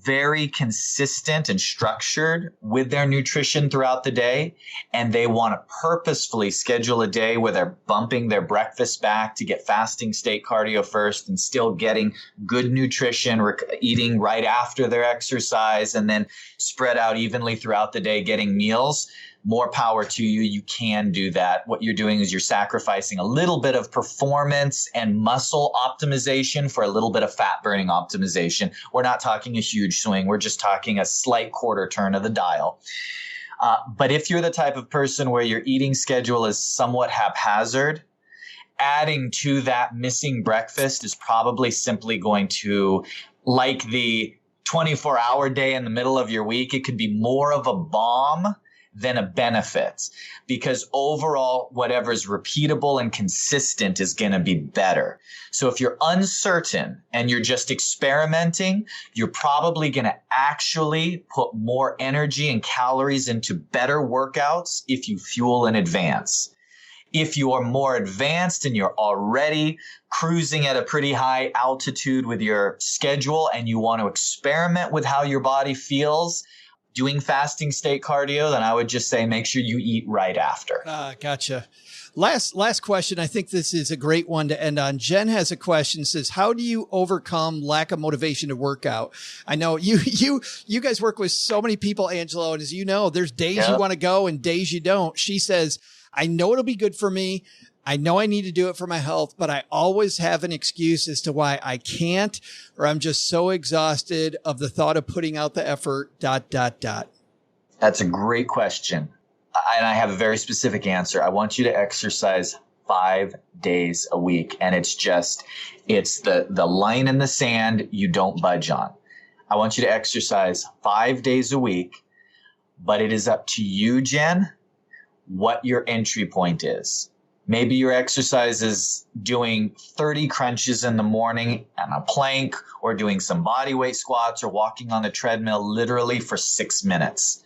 very consistent and structured with their nutrition throughout the day, and they want to purposefully schedule a day where they're bumping their breakfast back to get fasting state cardio first and still getting good nutrition, eating right after their exercise, and then spread out evenly throughout the day, getting meals, more power to you. You can do that. What you're doing is you're sacrificing a little bit of performance and muscle optimization for a little bit of fat burning optimization. We're not talking a huge swing. We're just talking a slight quarter turn of the dial. But if you're the type of person where your eating schedule is somewhat haphazard, adding to that missing breakfast is probably simply going to, like the 24-hour day in the middle of your week, it could be more of a bomb than a benefit, because overall, whatever is repeatable and consistent is going to be better. So if you're uncertain and you're just experimenting, you're probably going to actually put more energy and calories into better workouts if you fuel in advance. If you are more advanced and you're already cruising at a pretty high altitude with your schedule and you want to experiment with how your body feels doing fasting state cardio, then I would just say make sure you eat right after. Gotcha. Last question. I think this is a great one to end on. Jen has a question, says, how do you overcome lack of motivation to work out? I know you guys work with so many people, Angelo, and as you know, there's days you want to go and days you don't. She says, I know it'll be good for me. I know I need to do it for my health, but I always have an excuse as to why I can't, or I'm just so exhausted of the thought of putting out the effort, ... That's a great question. And I have a very specific answer. I want you to exercise 5 days a week. And it's the line in the sand you don't budge on. I want you to exercise 5 days a week, but it is up to you, Jen, what your entry point is. Maybe your exercise is doing 30 crunches in the morning and a plank, or doing some body weight squats, or walking on the treadmill literally for 6 minutes.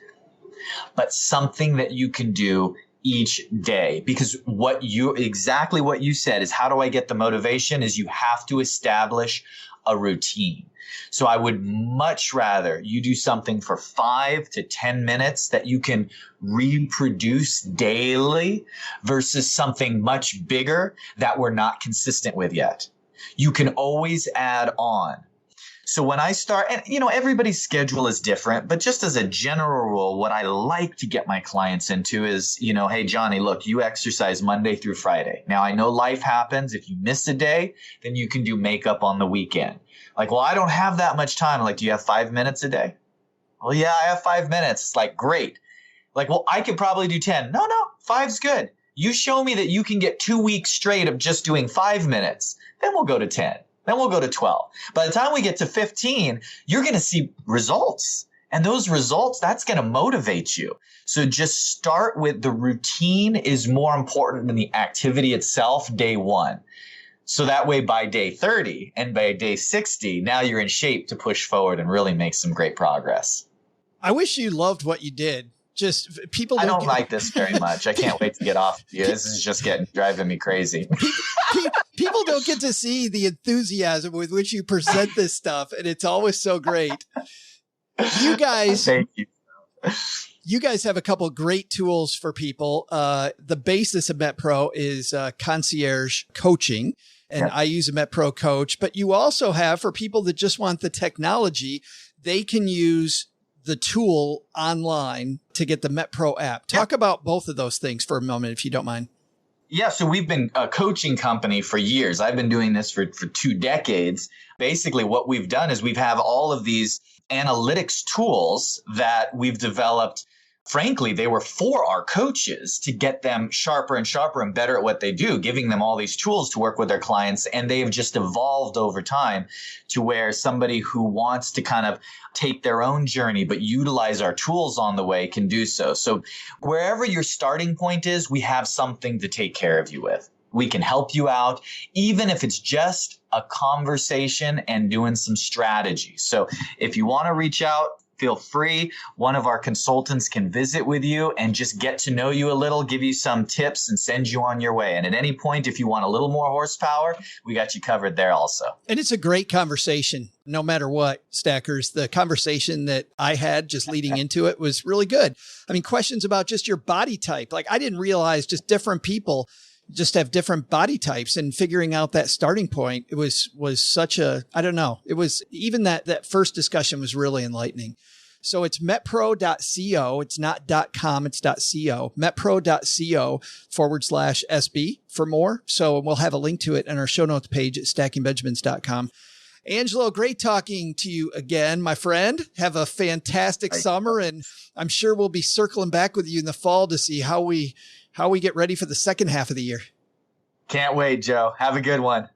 But something that you can do each day, because exactly what you said is, how do I get the motivation, is you have to establish a routine. So I would much rather you do something for 5 to 10 minutes that you can reproduce daily versus something much bigger that we're not consistent with yet. You can always add on. So when I start, and everybody's schedule is different, but just as a general rule, what I like to get my clients into is, hey, Johnny, look, you exercise Monday through Friday. Now I know life happens. If you miss a day, then you can do makeup on the weekend. Like, well, I don't have that much time. Like, do you have 5 minutes a day? Well, yeah, I have 5 minutes. It's like, great. Like, well, I could probably do 10. No, 5's good. You show me that you can get 2 weeks straight of just doing 5 minutes. Then we'll go to 10. Then we'll go to 12. By the time we get to 15, you're going to see results. And those results, that's going to motivate you. So just start with the routine is more important than the activity itself, day one. So that way by day 30 and by day 60, now you're in shape to push forward and really make some great progress. I wish you loved what you did. Just people. I don't like this very much. I can't wait to get off you. This is just driving me crazy. People don't get to see the enthusiasm with which you present this stuff, and it's always so great. You guys, thank you. You guys have a couple of great tools for people. The basis of MetPro is concierge coaching, and I use a MetPro coach. But you also have, for people that just want the technology, they can use the tool online to get the MetPro app. Talk about both of those things for a moment, if you don't mind. Yeah, so we've been a coaching company for years. I've been doing this for 2 decades. Basically, what we've done is we've have all of these analytics tools that we've developed. Frankly, they were for our coaches to get them sharper and sharper and better at what they do, giving them all these tools to work with their clients. And they have just evolved over time to where somebody who wants to kind of take their own journey, but utilize our tools on the way can do so. So wherever your starting point is, we have something to take care of you with. We can help you out, even if it's just a conversation and doing some strategy. So if you want to reach out, feel free. One of our consultants can visit with you and just get to know you a little, give you some tips and send you on your way. And at any point, if you want a little more horsepower, we got you covered there also. And it's a great conversation. No matter what, Stackers, the conversation that I had just leading into it was really good. I mean, questions about just your body type. Like, I didn't realize just different people just have different body types, and figuring out that starting point, it was such a, I don't know. It was even that first discussion was really enlightening. So it's metpro.co. It's not .com, it's .co. metpro.co/SB for more. So we'll have a link to it on our show notes page at stackingbenjamins.com. Angelo, great talking to you again, my friend. Have a fantastic summer, and I'm sure we'll be circling back with you in the fall to see how we get ready for the second half of the year. Can't wait, Joe. Have a good one.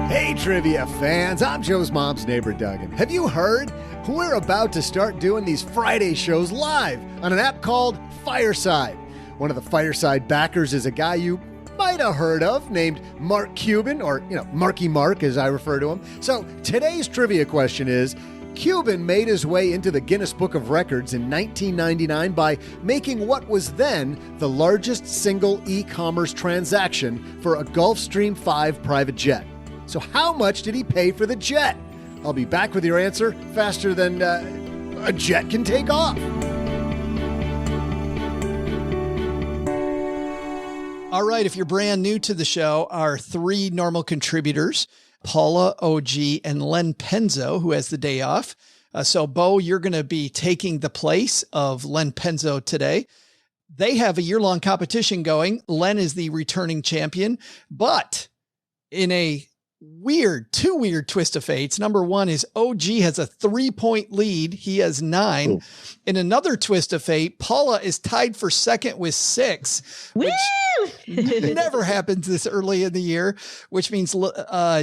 Hey, trivia fans, I'm Joe's mom's neighbor, Duggan. Have you heard? We're about to start doing these Friday shows live on an app called Fireside. One of the Fireside backers is a guy you might have heard of named Mark Cuban, or, Marky Mark as I refer to him. So today's trivia question is, Cuban made his way into the Guinness Book of Records in 1999 by making what was then the largest single e-commerce transaction for a Gulfstream 5 private jet. So how much did he pay for the jet? I'll be back with your answer faster than a jet can take off. All right, if you're brand new to the show, our three normal contributors, Paula, OG, and Len Penzo, who has the day off. So, Beau, you're going to be taking the place of Len Penzo today. They have a year-long competition going. Len is the returning champion, but in a two weird twist of fates. Number one is OG has a 3-point lead. He has 9. Ooh. In another twist of fate, Paula is tied for second with 6, which never happens this early in the year, which means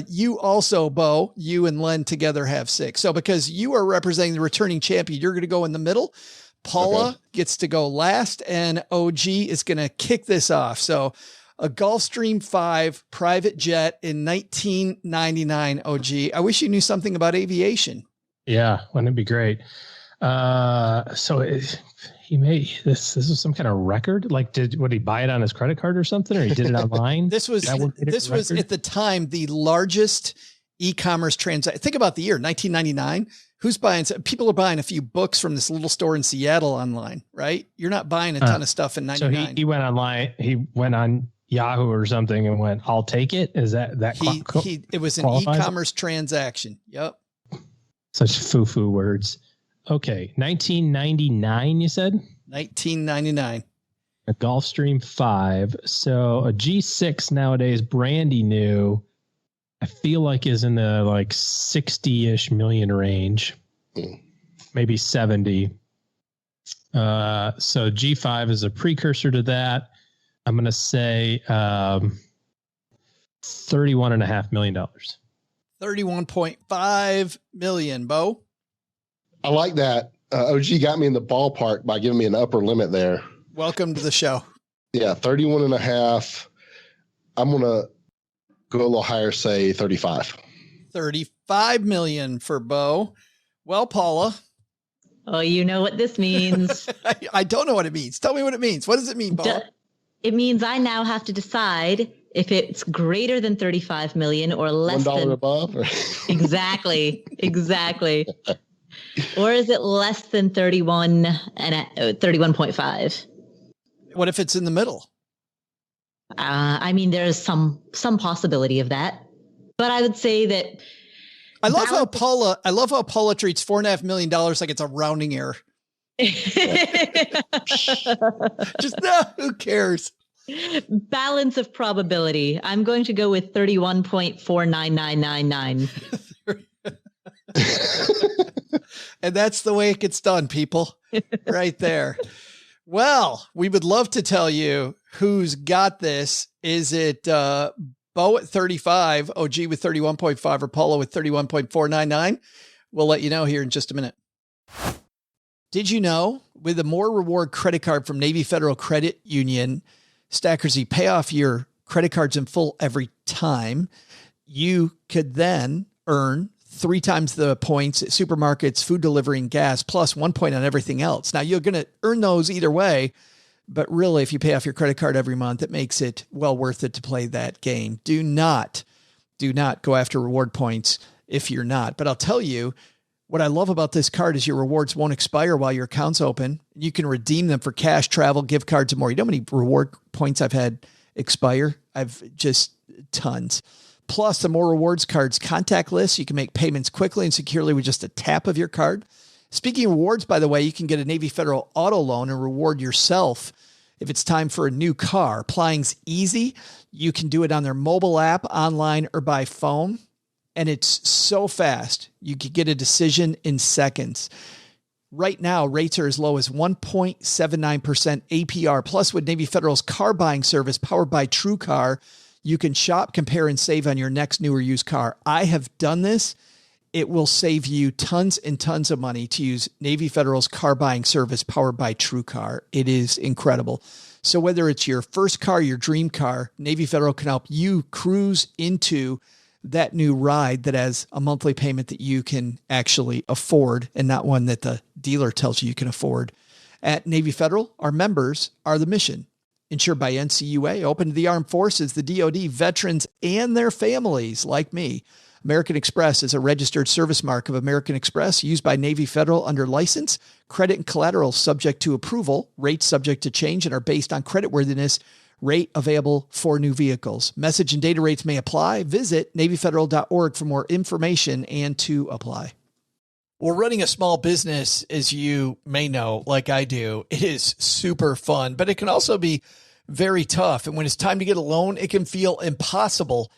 you also, Beau, you and Len together have 6. So because you are representing the returning champion, you're going to go in the middle. Paula gets to go last, and OG is going to kick this off. So a Gulfstream 5 private jet in 1999, OG. I wish you knew something about aviation. Yeah, wouldn't it be great? He made this is some kind of record. Like, would he buy it on his credit card or something, or he did it online? This was at the time the largest e-commerce transaction. Think about the year 1999. Who's buying? People are buying a few books from this little store in Seattle online, right? You're not buying a ton of stuff in 99. So he went online. He went on Yahoo or something and went, "I'll take it." Is that it was an e-commerce transaction. Yep. Such foo-foo words. Okay. 1999, you said? 1999. A Gulfstream 5. So a G6 nowadays, brandy new, I feel like is in the 60-ish million range, maybe 70. So G5 is a precursor to that. I'm going to say $31.5 million. $31.5 million, Beau. I like that. OG got me in the ballpark by giving me an upper limit there. Welcome to the show. Yeah, 31.5. I'm going to go a little higher, say 35. 35 million for Beau. Well, Paula. Oh, you know what this means. I don't know what it means. Tell me what it means. What does it mean, Paula? It means I now have to decide if it's greater than 35 million or less $1 than above. Exactly. Or is it less than 31.5? What if it's in the middle? There's some possibility of that, but I would say that I love how Paula treats $4.5 million like it's a rounding error. Just who cares? Balance of probability. I'm going to go with 31.49999. And that's the way it gets done, people. Right there. Well, we would love to tell you who's got this. Is it Beau at 35, OG with 31.5, or Paula with 31.499? We'll let you know here in just a minute. Did you know with a More Reward credit card from Navy Federal Credit Union, Stackers, you pay off your credit cards in full every time. You could then earn 3 times the points at supermarkets, food delivery, and gas, plus 1 point on everything else. Now, you're going to earn those either way, but really, if you pay off your credit card every month, it makes it well worth it to play that game. Do not go after reward points if you're not. But I'll tell you, what I love about this card is your rewards won't expire while your account's open. You can redeem them for cash, travel, gift cards, and more. You know how many reward points I've had expire? I've just tons. Plus, the More Rewards card's contactless. You can make payments quickly and securely with just a tap of your card. Speaking of rewards, by the way, you can get a Navy Federal auto loan and reward yourself if it's time for a new car. Applying's easy. You can do it on their mobile app, online, or by phone. And it's so fast, you could get a decision in seconds. Right now, rates are as low as 1.79% APR. Plus, with Navy Federal's car buying service powered by TrueCar, you can shop, compare, and save on your next new or used car. I have done this. it will save you tons and tons of money to use Navy Federal's car buying service powered by TrueCar. It is incredible. So whether it's your first car, your dream car, Navy Federal can help you cruise into that new ride that has a monthly payment that you can actually afford and not one that the dealer tells you can afford. At Navy Federal, our members are the mission. Insured by NCUA, open to the armed forces, the DoD, veterans, and their families like me. American Express is a registered service mark of American Express used by Navy Federal under license. Credit and collateral subject to approval. Rates subject to change and are based on creditworthiness. Rate available for new vehicles. Message and data rates may apply. Visit NavyFederal.org for more information and to apply. Well, running a small business, as you may know, like I do, it is super fun, but it can also be very tough. And when it's time to get a loan, it can feel impossible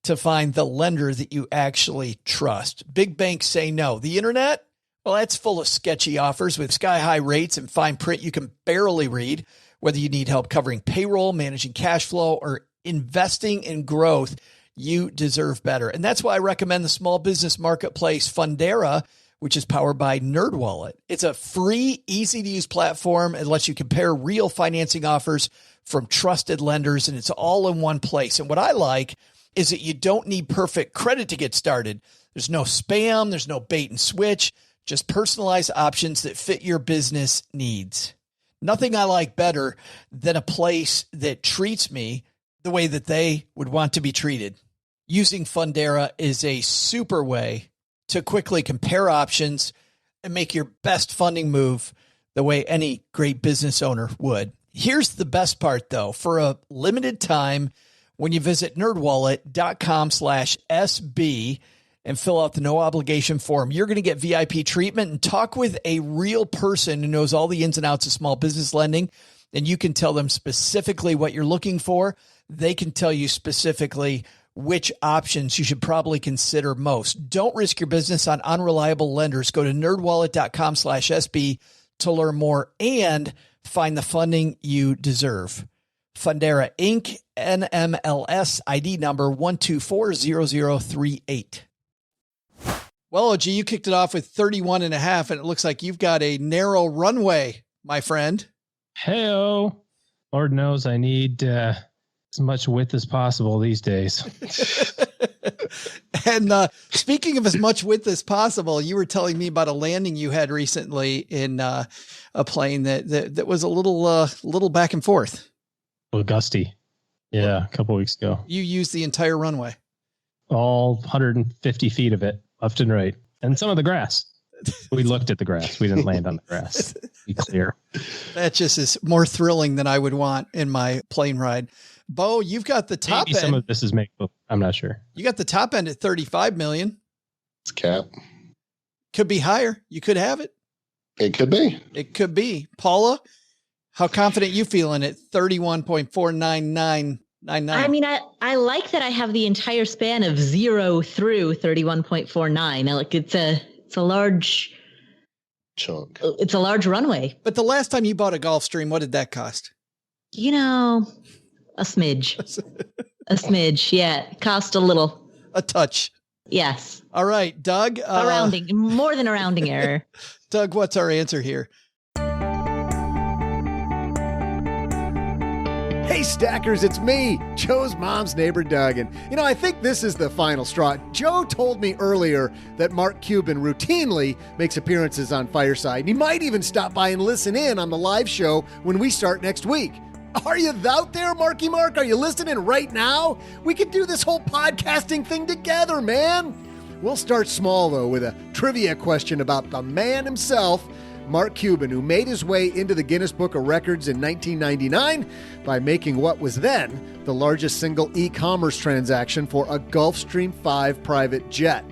to find the lender that you actually trust. Big banks say no. The internet, well, that's full of sketchy offers with sky-high rates and fine print you can barely read. Whether you need help covering payroll, managing cash flow, or investing in growth, you deserve better. And that's why I recommend the small business marketplace Fundera, which is powered by NerdWallet. It's a free, easy-to-use platform. It lets you compare real financing offers from trusted lenders, and it's all in one place. And what I like is that you don't need perfect credit to get started. There's no spam. There's no bait and switch. Just personalized options that fit your business needs. Nothing I like better than a place that treats me the way that they would want to be treated. Using Fundera is a super way to quickly compare options and make your best funding move the way any great business owner would. Here's the best part, though. For a limited time, when you visit nerdwallet.com/SB and fill out the no obligation form, you're going to get VIP treatment and talk with a real person who knows all the ins and outs of small business lending. And you can tell them specifically what you're looking for. They can tell you specifically which options you should probably consider most. Don't risk your business on unreliable lenders. Go to nerdwallet.com/SB to learn more and find the funding you deserve. Fundera Inc., NMLS ID number 1240038. Well, OG, you kicked it off with 31.5, and it looks like you've got a narrow runway, my friend. Hey-o. Lord knows I need as much width as possible these days. And speaking of as much width as possible, you were telling me about a landing you had recently in a plane that was a little back and forth. A little gusty. Yeah, a couple weeks ago. You used the entire runway. All 150 feet of it, left and right. And some of the grass. We looked at the grass. We didn't land on the grass. Be clear. That just is more thrilling than I would want in my plane ride. Beau, you've got the top end. Some of this is make-up. I'm not sure. You got the top end at $35 million. It's cap. Could be higher. You could have it. It could be. It could be. Paula, how confident you feeling at 31.49999? I mean, I like that I have the entire span of 0 through 31.49. Like it's a large chunk. It's a large runway. But the last time you bought a Gulfstream, what did that cost? You know, a smidge. A smidge. Yeah. It cost a little. A touch. Yes. All right, Doug. A rounding, more than a rounding error. Doug, what's our answer here? Hey, Stackers, it's me, Joe's mom's neighbor, Doug. And, I think this is the final straw. Joe told me earlier that Mark Cuban routinely makes appearances on Fireside. And he might even stop by and listen in on the live show when we start next week. Are you out there, Marky Mark? Are you listening right now? We could do this whole podcasting thing together, man. We'll start small, though, with a trivia question about the man himself, Mark Cuban, who made his way into the Guinness Book of Records in 1999 by making what was then the largest single e-commerce transaction for a Gulfstream 5 private jet.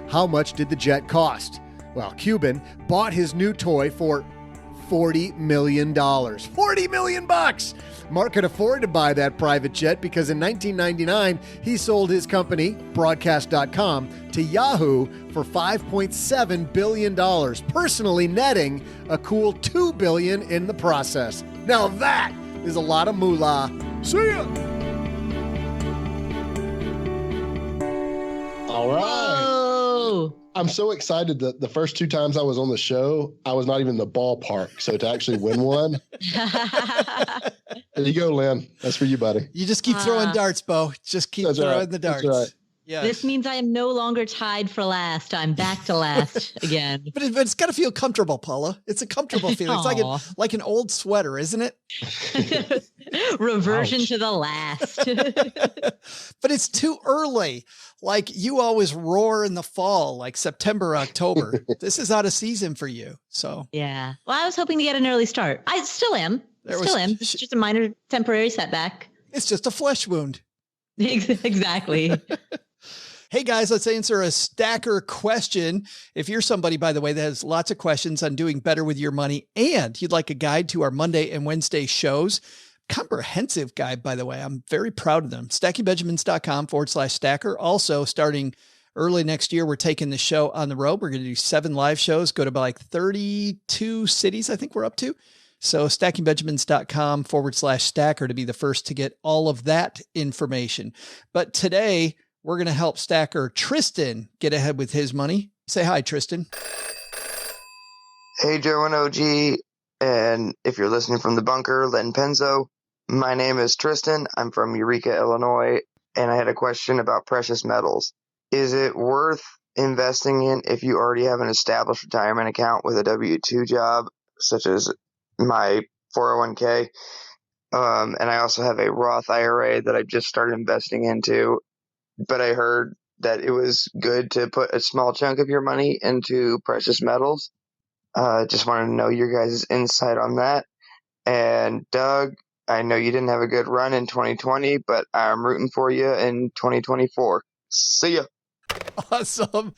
How much did the jet cost? Well, Cuban bought his new toy for $40 million. $40 million bucks! Mark could afford to buy that private jet because in 1999, he sold his company, Broadcast.com, to Yahoo for $5.7 billion, personally netting a cool $2 billion in the process. Now that is a lot of moolah. See ya! All right. Whoa. I'm so excited that the first 2 times I was on the show, I was not even in the ballpark. So to actually win one, there you go, Lynn. That's for you, buddy. You just keep throwing darts, Beau. Just keep throwing the darts. That's right. Yeah. This means I am no longer tied for last. I'm back to last again. But it's got to feel comfortable, Paula. It's a comfortable feeling. It's like an old sweater, isn't it? Reversion to the last. But it's too early. Like you always roar in the fall, like September, October. This is out of season for you. So yeah. Well, I was hoping to get an early start. I still am. It's just a minor temporary setback. It's just a flesh wound. Exactly. Hey guys, let's answer a stacker question. If you're somebody, by the way, that has lots of questions on doing better with your money and you'd like a guide to our Monday and Wednesday shows, comprehensive guide, by the way, I'm very proud of them. StackingBenjamins.com/stacker. Also, starting early next year, we're taking the show on the road. We're going to do 7 live shows, go to like 32 cities, I think we're up to. So StackingBenjamins.com/stacker to be the first to get all of that information. But today, we're going to help stacker Tristan get ahead with his money. Say hi, Tristan. Hey, Joe and OG. And if you're listening from the bunker, Len Penzo, my name is Tristan. I'm from Eureka, Illinois. And I had a question about precious metals. Is it worth investing in if you already have an established retirement account with a W-2 job, such as my 401k? And I also have a Roth IRA that I just started investing into. But I heard that it was good to put a small chunk of your money into precious metals. Just wanted to know your guys' insight on that. And Doug, I know you didn't have a good run in 2020, but I'm rooting for you in 2024. See ya. Awesome.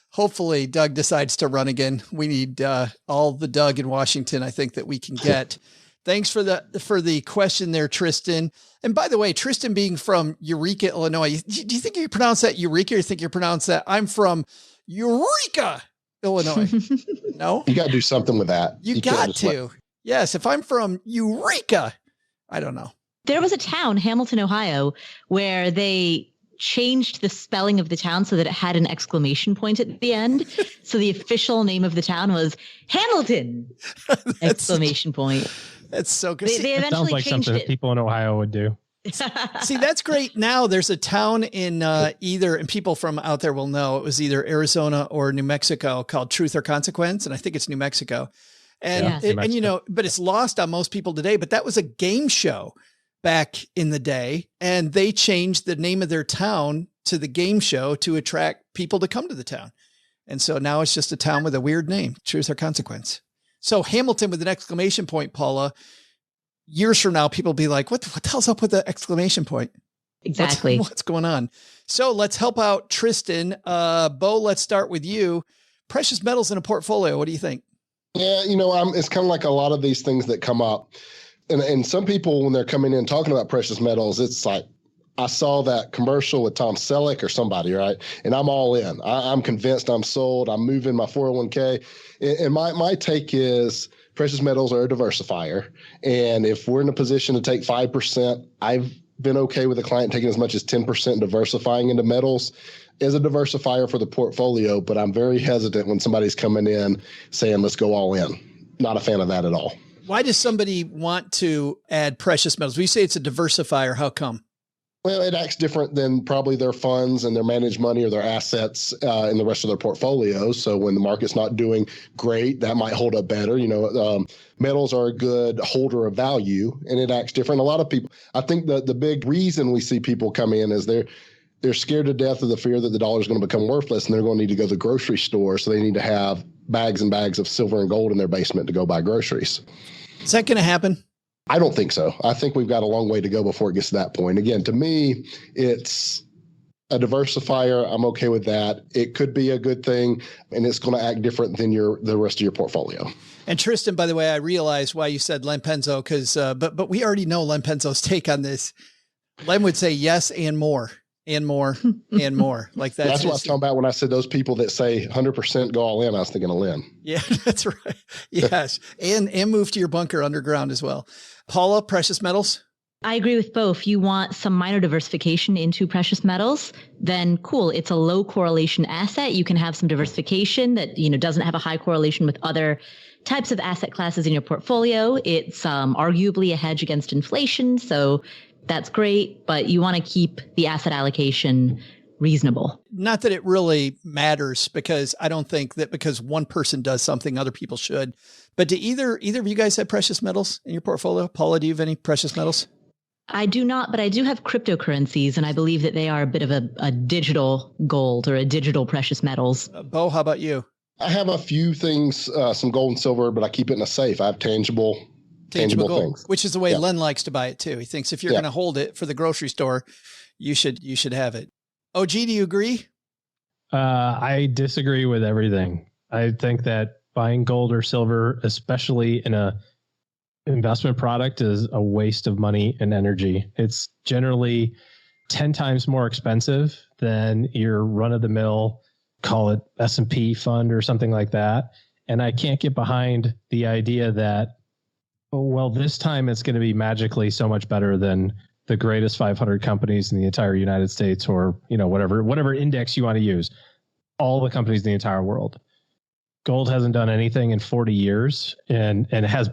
Hopefully Doug decides to run again. We need all the Doug in Washington, I think, that we can get. Thanks for the question there, Tristan. And by the way, Tristan being from Eureka, Illinois, do you think you pronounce that Eureka or you think you pronounce that I'm from Eureka, Illinois? No? You got to do something with that. You got to. Yes, if I'm from Eureka, I don't know. There was a town, Hamilton, Ohio, where they changed the spelling of the town so that it had an exclamation point at the end. So the official name of the town was Hamilton! Exclamation point. That's so good. They eventually sounds like changed something it. that people in Ohio would do. See, that's great. Now there's a town in either, and people from out there will know, it was either Arizona or New Mexico called Truth or Consequence. And I think it's New Mexico. And, and you know, but it's lost on most people today, but that was a game show back in the day. And they changed the name of their town to the game show to attract people to come to the town. And so now it's just a town with a weird name, Truth or Consequence. So Hamilton with an exclamation point, Paula, years from now, people will be like, what the hell's up with the exclamation point? Exactly. What's going on? So let's help out Tristan. Beau, let's start with you. Precious metals in a portfolio. What do you think? Yeah, you know, it's kind of like a lot of these things that come up. And some people, when they're coming in talking about precious metals, it's like, I saw that commercial with Tom Selleck or somebody, right? And I'm all in. I'm convinced I'm sold. I'm moving my 401k. And my take is precious metals are a diversifier. And if we're in a position to take 5%, I've been okay with a client taking as much as 10% and diversifying into metals as a diversifier for the portfolio. But I'm very hesitant when somebody's coming in saying, let's go all in. Not a fan of that at all. Why does somebody want to add precious metals? We say it's a diversifier. How come? Well, it acts different than probably their funds and their managed money or their assets in the rest of their portfolio. So when the market's not doing great, that might hold up better. You know, metals are a good holder of value, and it acts different. A lot of people, I think the big reason we see people come in is they're scared to death of the fear that the dollar is going to become worthless, and they're going to need to go to the grocery store. So they need to have bags and bags of silver and gold in their basement to go buy groceries. Is that going to happen? I don't think so. I think we've got a long way to go before it gets to that point. Again, to me, it's a diversifier. I'm okay with that. It could be a good thing, and it's going to act different than the rest of your portfolio. And Tristan, by the way, I realized why you said Len Penzo, because but we already know Len Penzo's take on this. Len would say yes and more. And more and more. Like that's what I was talking about when I said those people that say 100% go all in. I was thinking of Lynn. Yeah, that's right. Yes. And move to your bunker underground as well. Paula, precious metals? I agree with both. If you want some minor diversification into precious metals, then cool. It's a low correlation asset. You can have some diversification that, doesn't have a high correlation with other types of asset classes in your portfolio. It's arguably a hedge against inflation. So that's great, but you want to keep the asset allocation reasonable. Not that it really matters, because I don't think that because one person does something, other people should. But do either of you guys have precious metals in your portfolio? Paula, do you have any precious metals? I do not, but I do have cryptocurrencies, and I believe that they are a bit of a digital gold or a digital precious metals. Beau, how about you? I have a few things, some gold and silver, but I keep it in a safe. I have tangible gold, things. Which is the way Len likes to buy it too. He thinks if you're going to hold it for the grocery store, you should have it. OG, do you agree? I disagree with everything. I think that buying gold or silver, especially in a investment product, is a waste of money and energy. It's generally 10 times more expensive than your run-of-the-mill, call it S&P fund or something like that. And I can't get behind the idea that, well, this time it's going to be magically so much better than the greatest 500 companies in the entire United States, or, whatever index you want to use, all the companies in the entire world. Gold hasn't done anything in 40 years and it has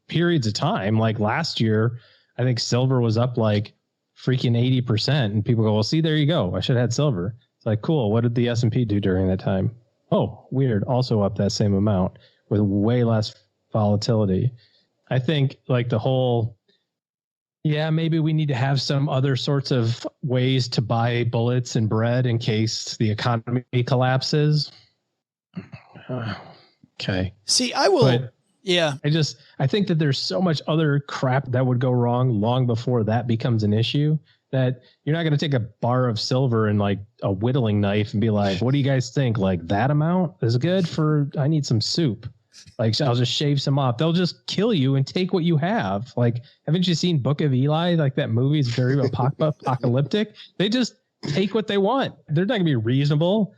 periods of time. Like last year, I think silver was up like freaking 80%. And people go, well, see, there you go. I should have had silver. It's like, cool. What did the S&P do during that time? Oh, weird. Also up that same amount with way less volatility. I think like the whole, maybe we need to have some other sorts of ways to buy bullets and bread in case the economy collapses. Okay. See, I will. But I think that there's so much other crap that would go wrong long before that becomes an issue, that you're not going to take a bar of silver and like a whittling knife and be like, what do you guys think? Like that amount is good I need some soup. Like, I'll just shave some off. They'll just kill you and take what you have. Like, haven't you seen Book of Eli? Like that movie is very apocalyptic. They just take what they want. They're not going to be reasonable,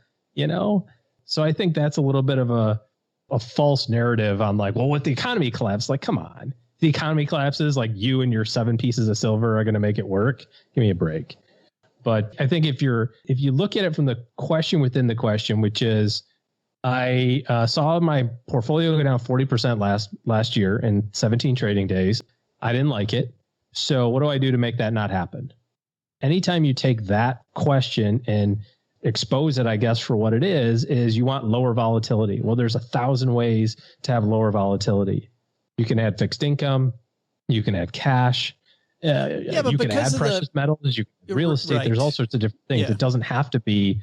So I think that's a little bit of a false narrative on like, well, what the economy collapsed? Like, come on. The economy collapses, like you and your 7 pieces of silver are going to make it work. Give me a break. But I think if you look at it from the question within the question, which is, I saw my portfolio go down 40% last year in 17 trading days. I didn't like it. So what do I do to make that not happen? Anytime you take that question and expose it, I guess, for what it is you want lower volatility. Well, there's 1,000 ways to have lower volatility. You can add fixed income. You can add cash. You can add precious metals. Real estate. Right. There's all sorts of different things. Yeah. It doesn't have to be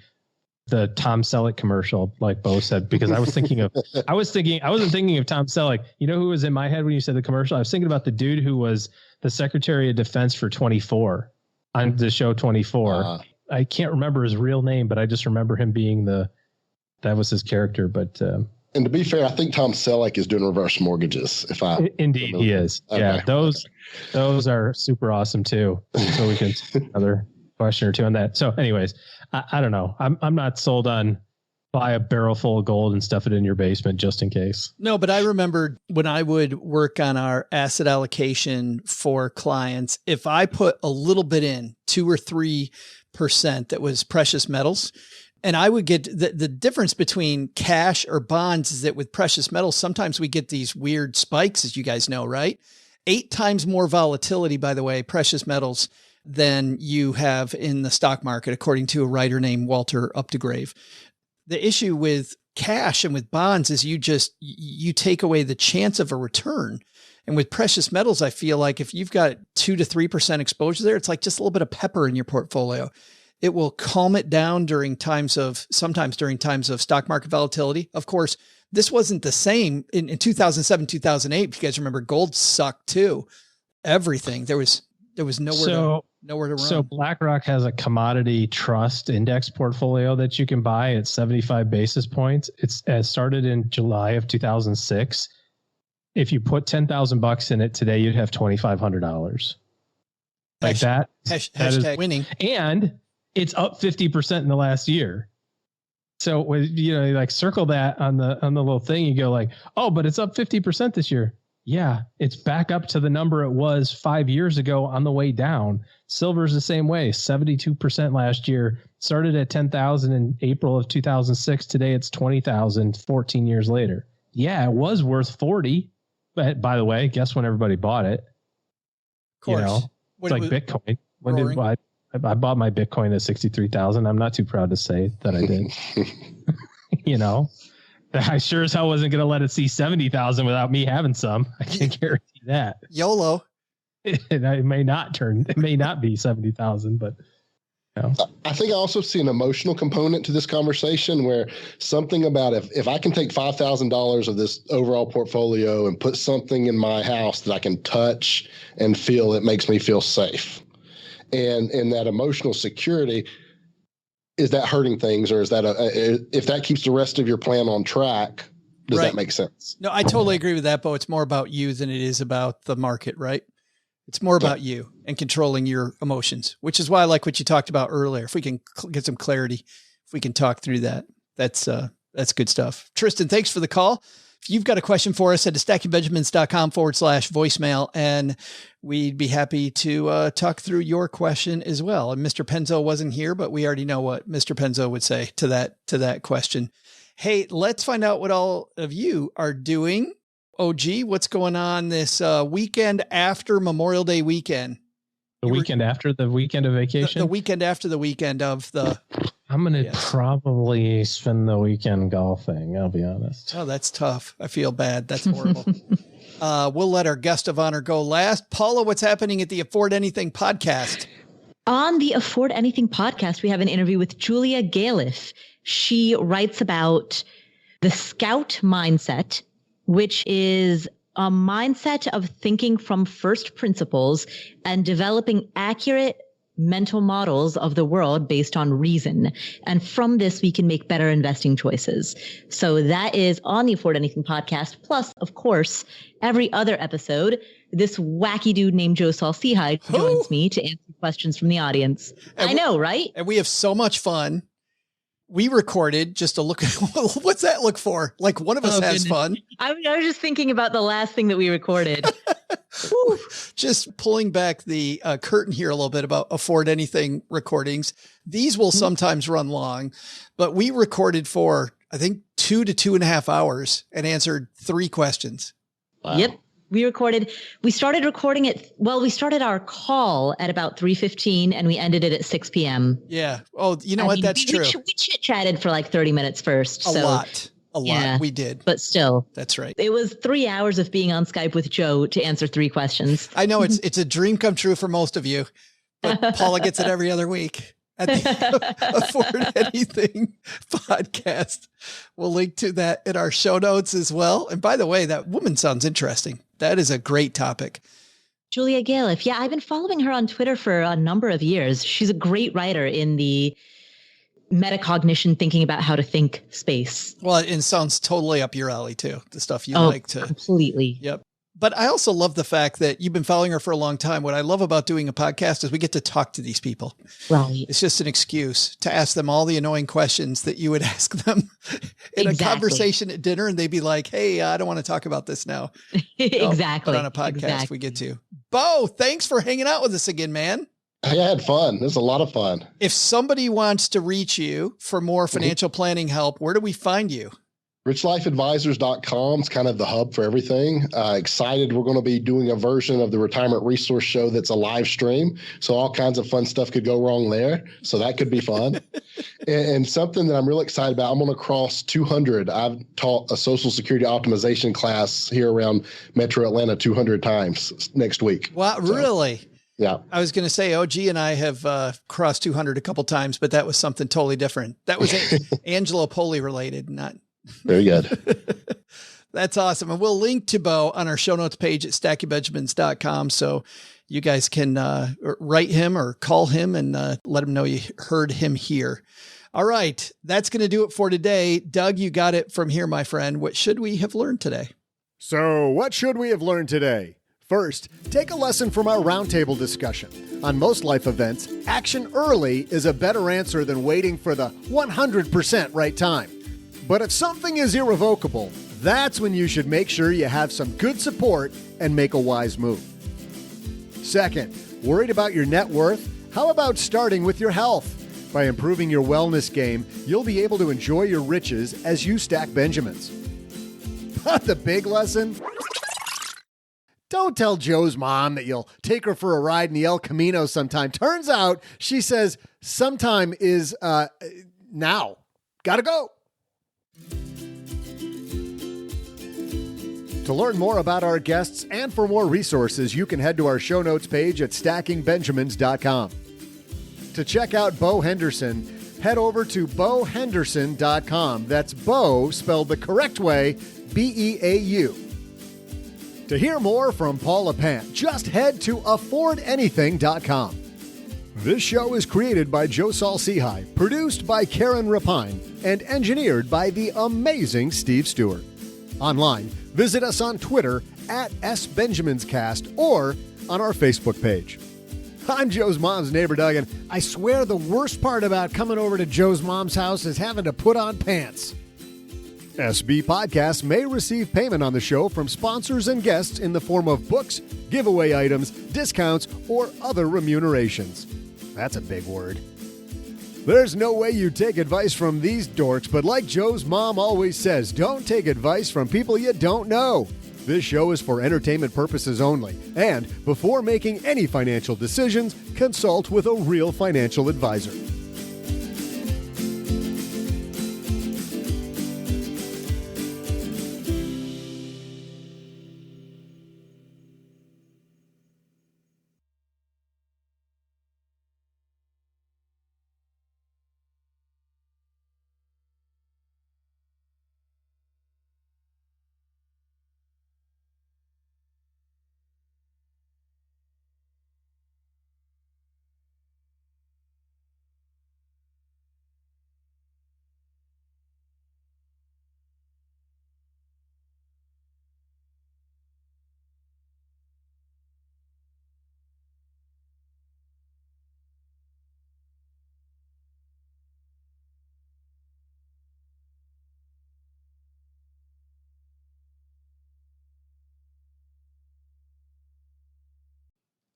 the Tom Selleck commercial, like Beau said, because I wasn't thinking of Tom Selleck. You know who was in my head when you said the commercial? I was thinking about the dude who was the Secretary of Defense for 24 on the show 24. I can't remember his real name, but I just remember him being that was his character. But and to be fair, I think Tom Selleck is doing reverse mortgages. Indeed he is. Okay. Yeah, those are super awesome too. So we can another question or two on that. So, anyways, I don't know. I'm not sold on buy a barrel full of gold and stuff it in your basement just in case. No, but I remember when I would work on our asset allocation for clients, if I put a little bit in, 2 or 3% that was precious metals, and I would get the difference between cash or bonds is that with precious metals, sometimes we get these weird spikes, as you guys know, right? 8 times more volatility, by the way, precious metals than you have in the stock market, according to a writer named Walter Updegrave. The issue with cash and with bonds is you take away the chance of a return. And with precious metals, I feel like if you've got 2 to 3% exposure there, it's like just a little bit of pepper in your portfolio. It will calm it down sometimes during times of stock market volatility. Of course, this wasn't the same in 2007, 2008. If you guys remember, gold sucked too. Everything. There was nowhere to run. So BlackRock has a commodity trust index portfolio that you can buy at 75 basis points. It's started in July of 2006. If you put $10,000 in it today, you'd have $2,500. Like that. Hashtag winning. And it's up 50% in the last year. So like circle that on the little thing. You go like, oh, but it's up 50% this year. Yeah, it's back up to the number it was 5 years ago on the way down. Silver's the same way, 72% last year. Started at 10,000 in April of 2006. Today it's 20,000 14 years later. Yeah, it was worth 40. But by the way, guess when everybody bought it? Of course. You know, it's like Bitcoin. When did I bought my Bitcoin at 63,000. I'm not too proud to say that I did. You know, I sure as hell wasn't going to let it see 70,000 without me having some. I can guarantee that. YOLO. It may not be 70,000, but you know. I think I also see an emotional component to this conversation where something about if I can take $5,000 of this overall portfolio and put something in my house that I can touch and feel, it makes me feel safe. And in that emotional security, is that hurting things, or is that if that keeps the rest of your plan on track, does that make sense? No, I totally agree with that, Beau. It's more about you than it is about the market, right? It's more about you and controlling your emotions, which is why I like what you talked about earlier. If we can get some clarity, if we can talk through that, that's good stuff. Tristan, thanks for the call. If you've got a question for us, head to stackingbenjamins.com/voicemail, and we'd be happy to talk through your question as well. And Mr. Penzo wasn't here, but we already know what Mr. Penzo would say to that question. Hey, let's find out what all of you are doing. OG, what's going on this weekend after Memorial Day weekend? The weekend after the weekend of vacation? The weekend after the weekend of the... I'm going to probably spend the weekend golfing, I'll be honest. Oh, that's tough. I feel bad. That's horrible. We'll let our guest of honor go last. Paula, what's happening at the Afford Anything podcast? On the Afford Anything podcast, we have an interview with Julia Galef. She writes about the Scout mindset, which is a mindset of thinking from first principles and developing accurate mental models of the world based on reason. And from this, we can make better investing choices. So that is on the Afford Anything podcast. Plus, of course, every other episode, this wacky dude named Joe Salsihide joins me to answer questions from the audience. I know, right? And we have so much fun. We recorded just to look at what's that look for? Like one of us has fun. I was just thinking about the last thing that we recorded. Just pulling back the curtain here a little bit about Afford Anything recordings. These will sometimes run long, but we recorded for, I think, 2 to 2.5 hours and answered 3 questions. Wow. Yep. We started recording it. Well, we started our call at about 3:15 and we ended it at 6 p.m. Yeah. Oh, you know what? That's true. We chit chatted for like 30 minutes first. A lot. We did. But still. That's right. It was 3 hours of being on Skype with Joe to answer 3 questions. I know it's a dream come true for most of you, but Paula gets it every other week at the Afford Anything podcast. We'll link to that in our show notes as well. And by the way, that woman sounds interesting. That is a great topic. Julia Galef. Yeah, I've been following her on Twitter for a number of years. She's a great writer in the metacognition, thinking about how to think space. Well, it sounds totally up your alley too. The stuff you like to. Completely. Yep. But I also love the fact that you've been following her for a long time. What I love about doing a podcast is we get to talk to these people. Right. It's just an excuse to ask them all the annoying questions that you would ask them in a conversation at dinner. And they'd be like, hey, I don't want to talk about this now. Exactly. But on a podcast, we get to. Beau, thanks for hanging out with us again, man. Hey, I had fun. This was a lot of fun. If somebody wants to reach you for more financial planning help, where do we find you? richlifeadvisors.com is kind of the hub for everything. Excited we're going to be doing a version of the Retirement Resource Show that's a live stream. So all kinds of fun stuff could go wrong there. So that could be fun. and something that I'm really excited about, I'm going to cross 200. I've taught a Social Security optimization class here around Metro Atlanta 200 times next week. Wow, really? Yeah. I was going to say OG and I have crossed 200 a couple times, but that was something totally different. That was Angelo Poli related, not... Very good. That's awesome. And we'll link to Beau on our show notes page at stackingbenjamins.com. So you guys can write him or call him and let him know you heard him here. All right. That's going to do it for today. Doug, you got it from here, my friend. What should we have learned today? So what should we have learned today? First, take a lesson from our roundtable discussion. On most life events, action early is a better answer than waiting for the 100% right time. But if something is irrevocable, That's when you should make sure you have some good support and make a wise move. Second, worried about your net worth? How about starting with your health? By improving your wellness game, you'll be able to enjoy your riches as you stack Benjamins. But the big lesson? Don't tell Joe's mom that you'll take her for a ride in the El Camino sometime. Turns out she says sometime is now. Gotta go. To learn more about our guests and for more resources, you can head to our show notes page at stackingbenjamins.com. To check out Beau Henderson, head over to beauhenderson.com. That's Beau spelled the correct way, B-E-A-U. To hear more from Paula Pant, just head to affordanything.com. This show is created by Joe Salsihai, produced by Karen Rapine, and engineered by the amazing Steve Stewart. Online, visit us on Twitter at SBenjaminsCast or on our Facebook page. I'm Joe's mom's neighbor, Doug, and I swear the worst part about coming over to Joe's mom's house is having to put on pants. SB Podcasts may receive payment on the show from sponsors and guests in the form of books, giveaway items, discounts, or other remunerations. That's a big word. There's no way you take advice from these dorks, but like Joe's mom always says, don't take advice from people you don't know. This show is for entertainment purposes only, and before making any financial decisions, consult with a real financial advisor.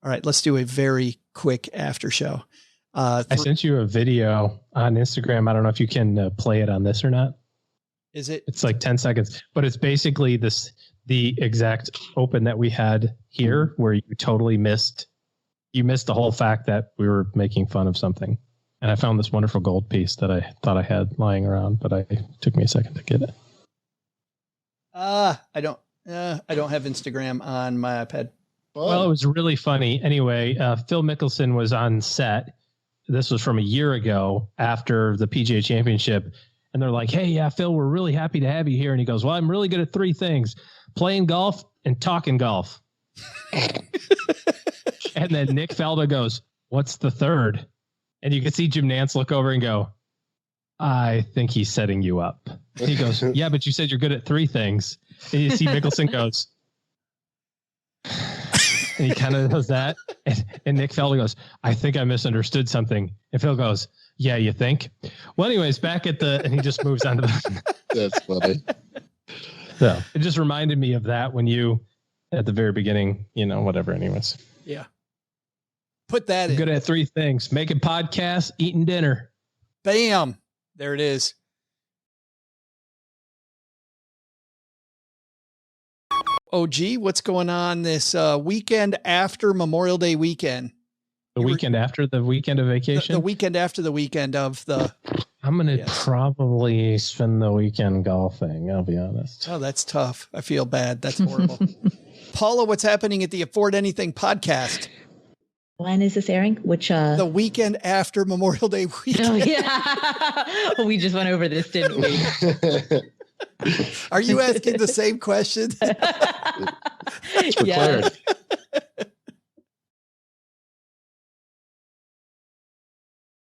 All right, let's do a very quick after show. I sent you a video on Instagram. I don't know if you can play it on this or not. Is it? It's like 10 seconds, but it's basically the exact open that we had here where you totally missed the whole fact that we were making fun of something. And I found this wonderful gold piece that I thought I had lying around, but it took me a second to get it. I don't have Instagram on my iPad. Well, it was really funny. Anyway, Phil Mickelson was on set. This was from a year ago after the PGA Championship. And they're like, hey, yeah, Phil, we're really happy to have you here. And he goes, well, I'm really good at three things: playing golf and talking golf. And then Nick Faldo goes, what's the third? And you can see Jim Nantz look over and go, I think he's setting you up. And he goes, yeah, but you said you're good at three things. And you see Mickelson goes, and he kind of does that. And Nick Faldo goes, I think I misunderstood something. And Phil goes, yeah, you think? Well, anyways, back at and he just moves on to the. That's funny. So it just reminded me of that when you, at the very beginning, whatever, anyways. Yeah. Put that in. Good at three things: making podcasts, eating dinner. Bam. There it is. OG, what's going on this weekend after Memorial Day weekend? The weekend after the weekend of vacation? The weekend after the weekend of the... I'm going to probably spend the weekend golfing, I'll be honest. Oh, that's tough. I feel bad. That's horrible. Paula, what's happening at the Afford Anything podcast? When is this airing? Which the weekend after Memorial Day weekend. Oh, yeah. We just went over this, didn't we? Are you asking the same questions? Yeah.